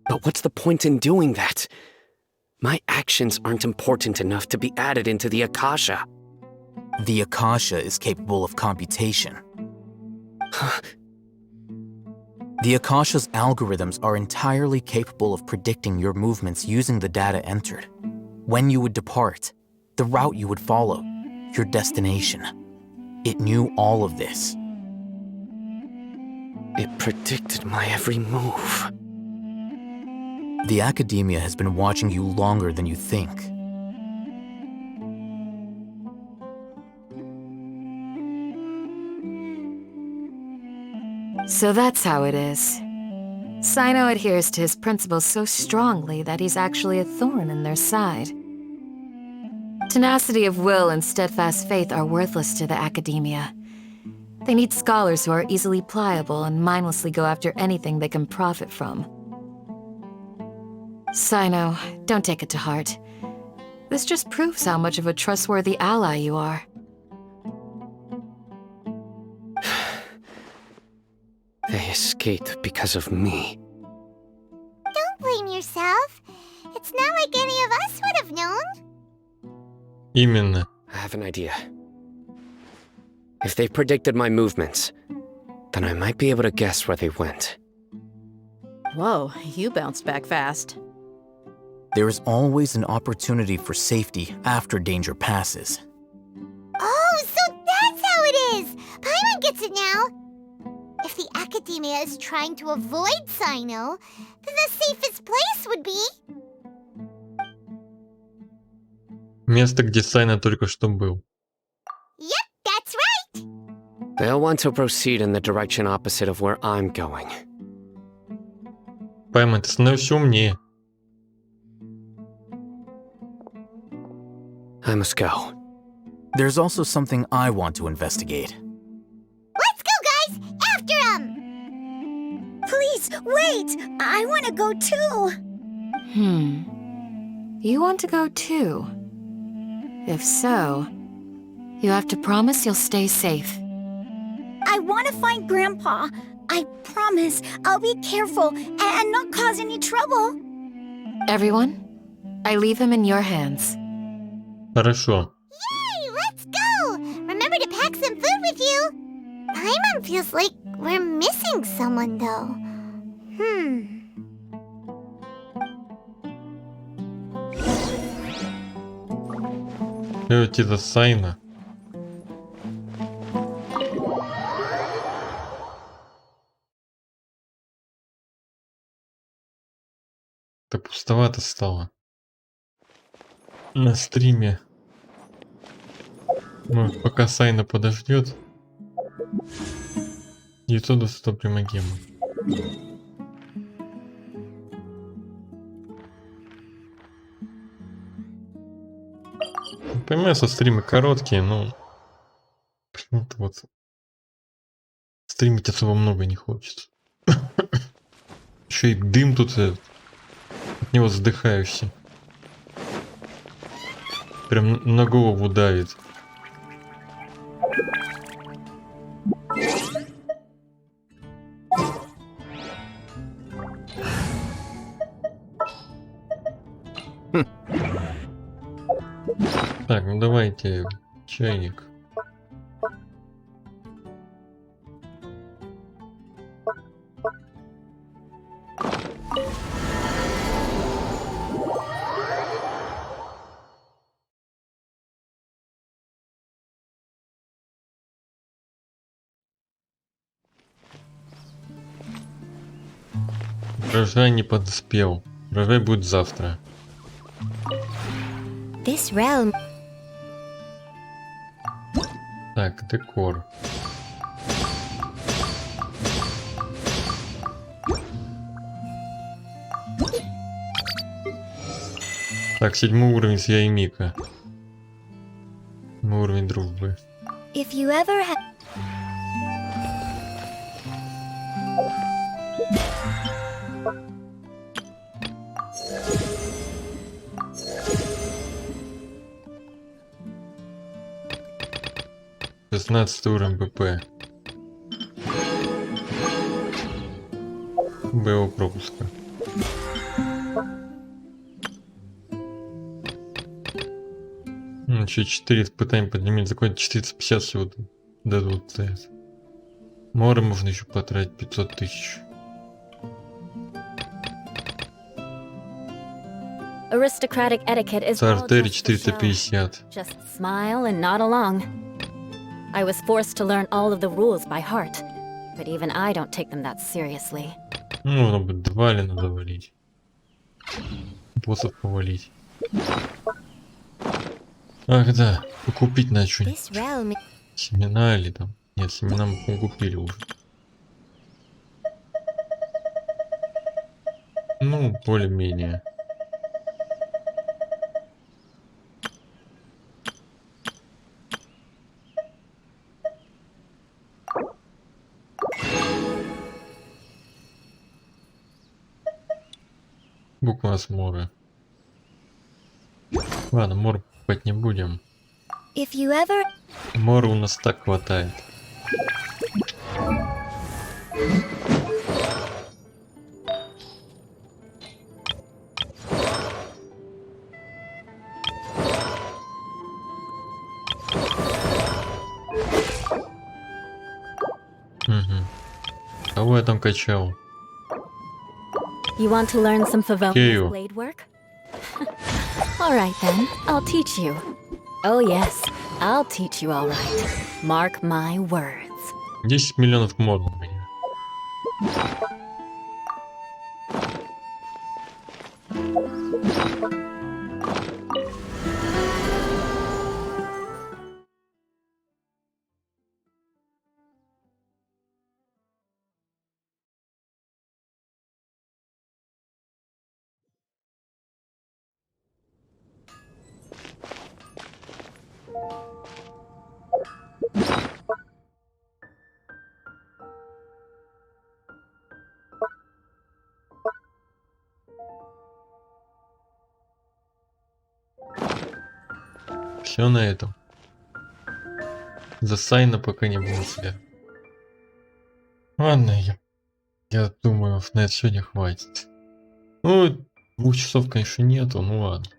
But what's the point in doing that? My actions aren't important enough to be added into the Akasha. The Akasha is capable of computation. The Akasha's algorithms are entirely capable of predicting your movements using the data entered. When you would depart, the route you would follow, your destination. It knew all of this. It predicted my every move. The Academia has been watching you longer than you think. So that's how it is. Sino adheres to his principles so strongly that he's actually a thorn in their side. Tenacity of will and steadfast faith are worthless to the Academia. They need scholars who are easily pliable and mindlessly go after anything they can profit from. Sino, don't take it to heart. This just proves how much of a trustworthy ally you are. They escaped because of me. Don't blame yourself. It's not like any of us would have known. Именно. I have an idea. If they predicted my movements, then I might be able to guess where they went. Whoa, you bounced back fast. There is always an opportunity for safety after danger passes. Oh, so that's how it is! Paimon gets it now! If the Academia is trying to avoid Sino, then the safest place would be... Место, где Сайна только что был. Yep, that's right! They'll want to proceed in the direction opposite of where I'm going. Пойма, ты становишься умнее. I must go. There's also something I want to investigate. Let's go, guys! After him! Please, wait! I want to go too! You want to go too? If so, you have to promise you'll stay safe. I want to find Grandpa. I promise I'll be careful and not cause any trouble. Everyone, I leave him in your hands. Хорошо. Yay, let's go! Remember to pack some food with you. Paimon feels like we're missing someone, though. Это Сайна. Так пустовато стало. На стриме. Может, пока Сайна подождет. Ютубу 100 примагема. Понимаю, что стримы короткие, но почему-то вот стримить особо много не хочется. Еще и дым тут от него вздыхающий. Прям на голову давит. Так, ну давайте чайник. Урожай не подоспел. Урожай будет завтра. This realm. Так, декор. Так, 7 уровень с я и Мика. 7 уровень дружбы. If you ever have. Уровень БП. БО пропуска. Ну, еще 4 испытания поднимем, закончить 450 всего дадут за это. Море можно еще потратить 500 тысяч. Aristocratic etiquette is all Сартери just for show. 450. Just smile and nod along. I was forced to learn all of the rules by heart, but even I don't take them that seriously. Ну, надо будет 2 или надо валить. Боссов повалить. Ах да, покупить надо что-нибудь. This realm Семена или там. Нет, семена мы купили уже. Ну, более-менее. Буква с моря. Ладно, мор покупать не будем. If you ever Мора у нас так хватает. Угу. Кого я там качал? You want to learn some Kale. Favonius blade work? All right then, I'll teach you. Oh yes, I'll teach you all right. Mark my words. 10 миллионов мор у меня. Все на этом. За сайна пока не было себя. Ладно, я думаю, на это сегодня хватит. Ну, 2 часов, конечно, нету, ну ладно.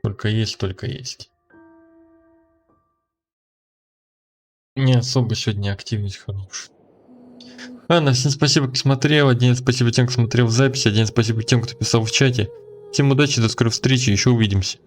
Только есть. Не особо сегодня активность хорошая. Ладно, всем спасибо, кто смотрел. Один спасибо тем, кто смотрел в записи. Один спасибо тем, кто писал в чате. Всем удачи, до скорой встречи, еще увидимся.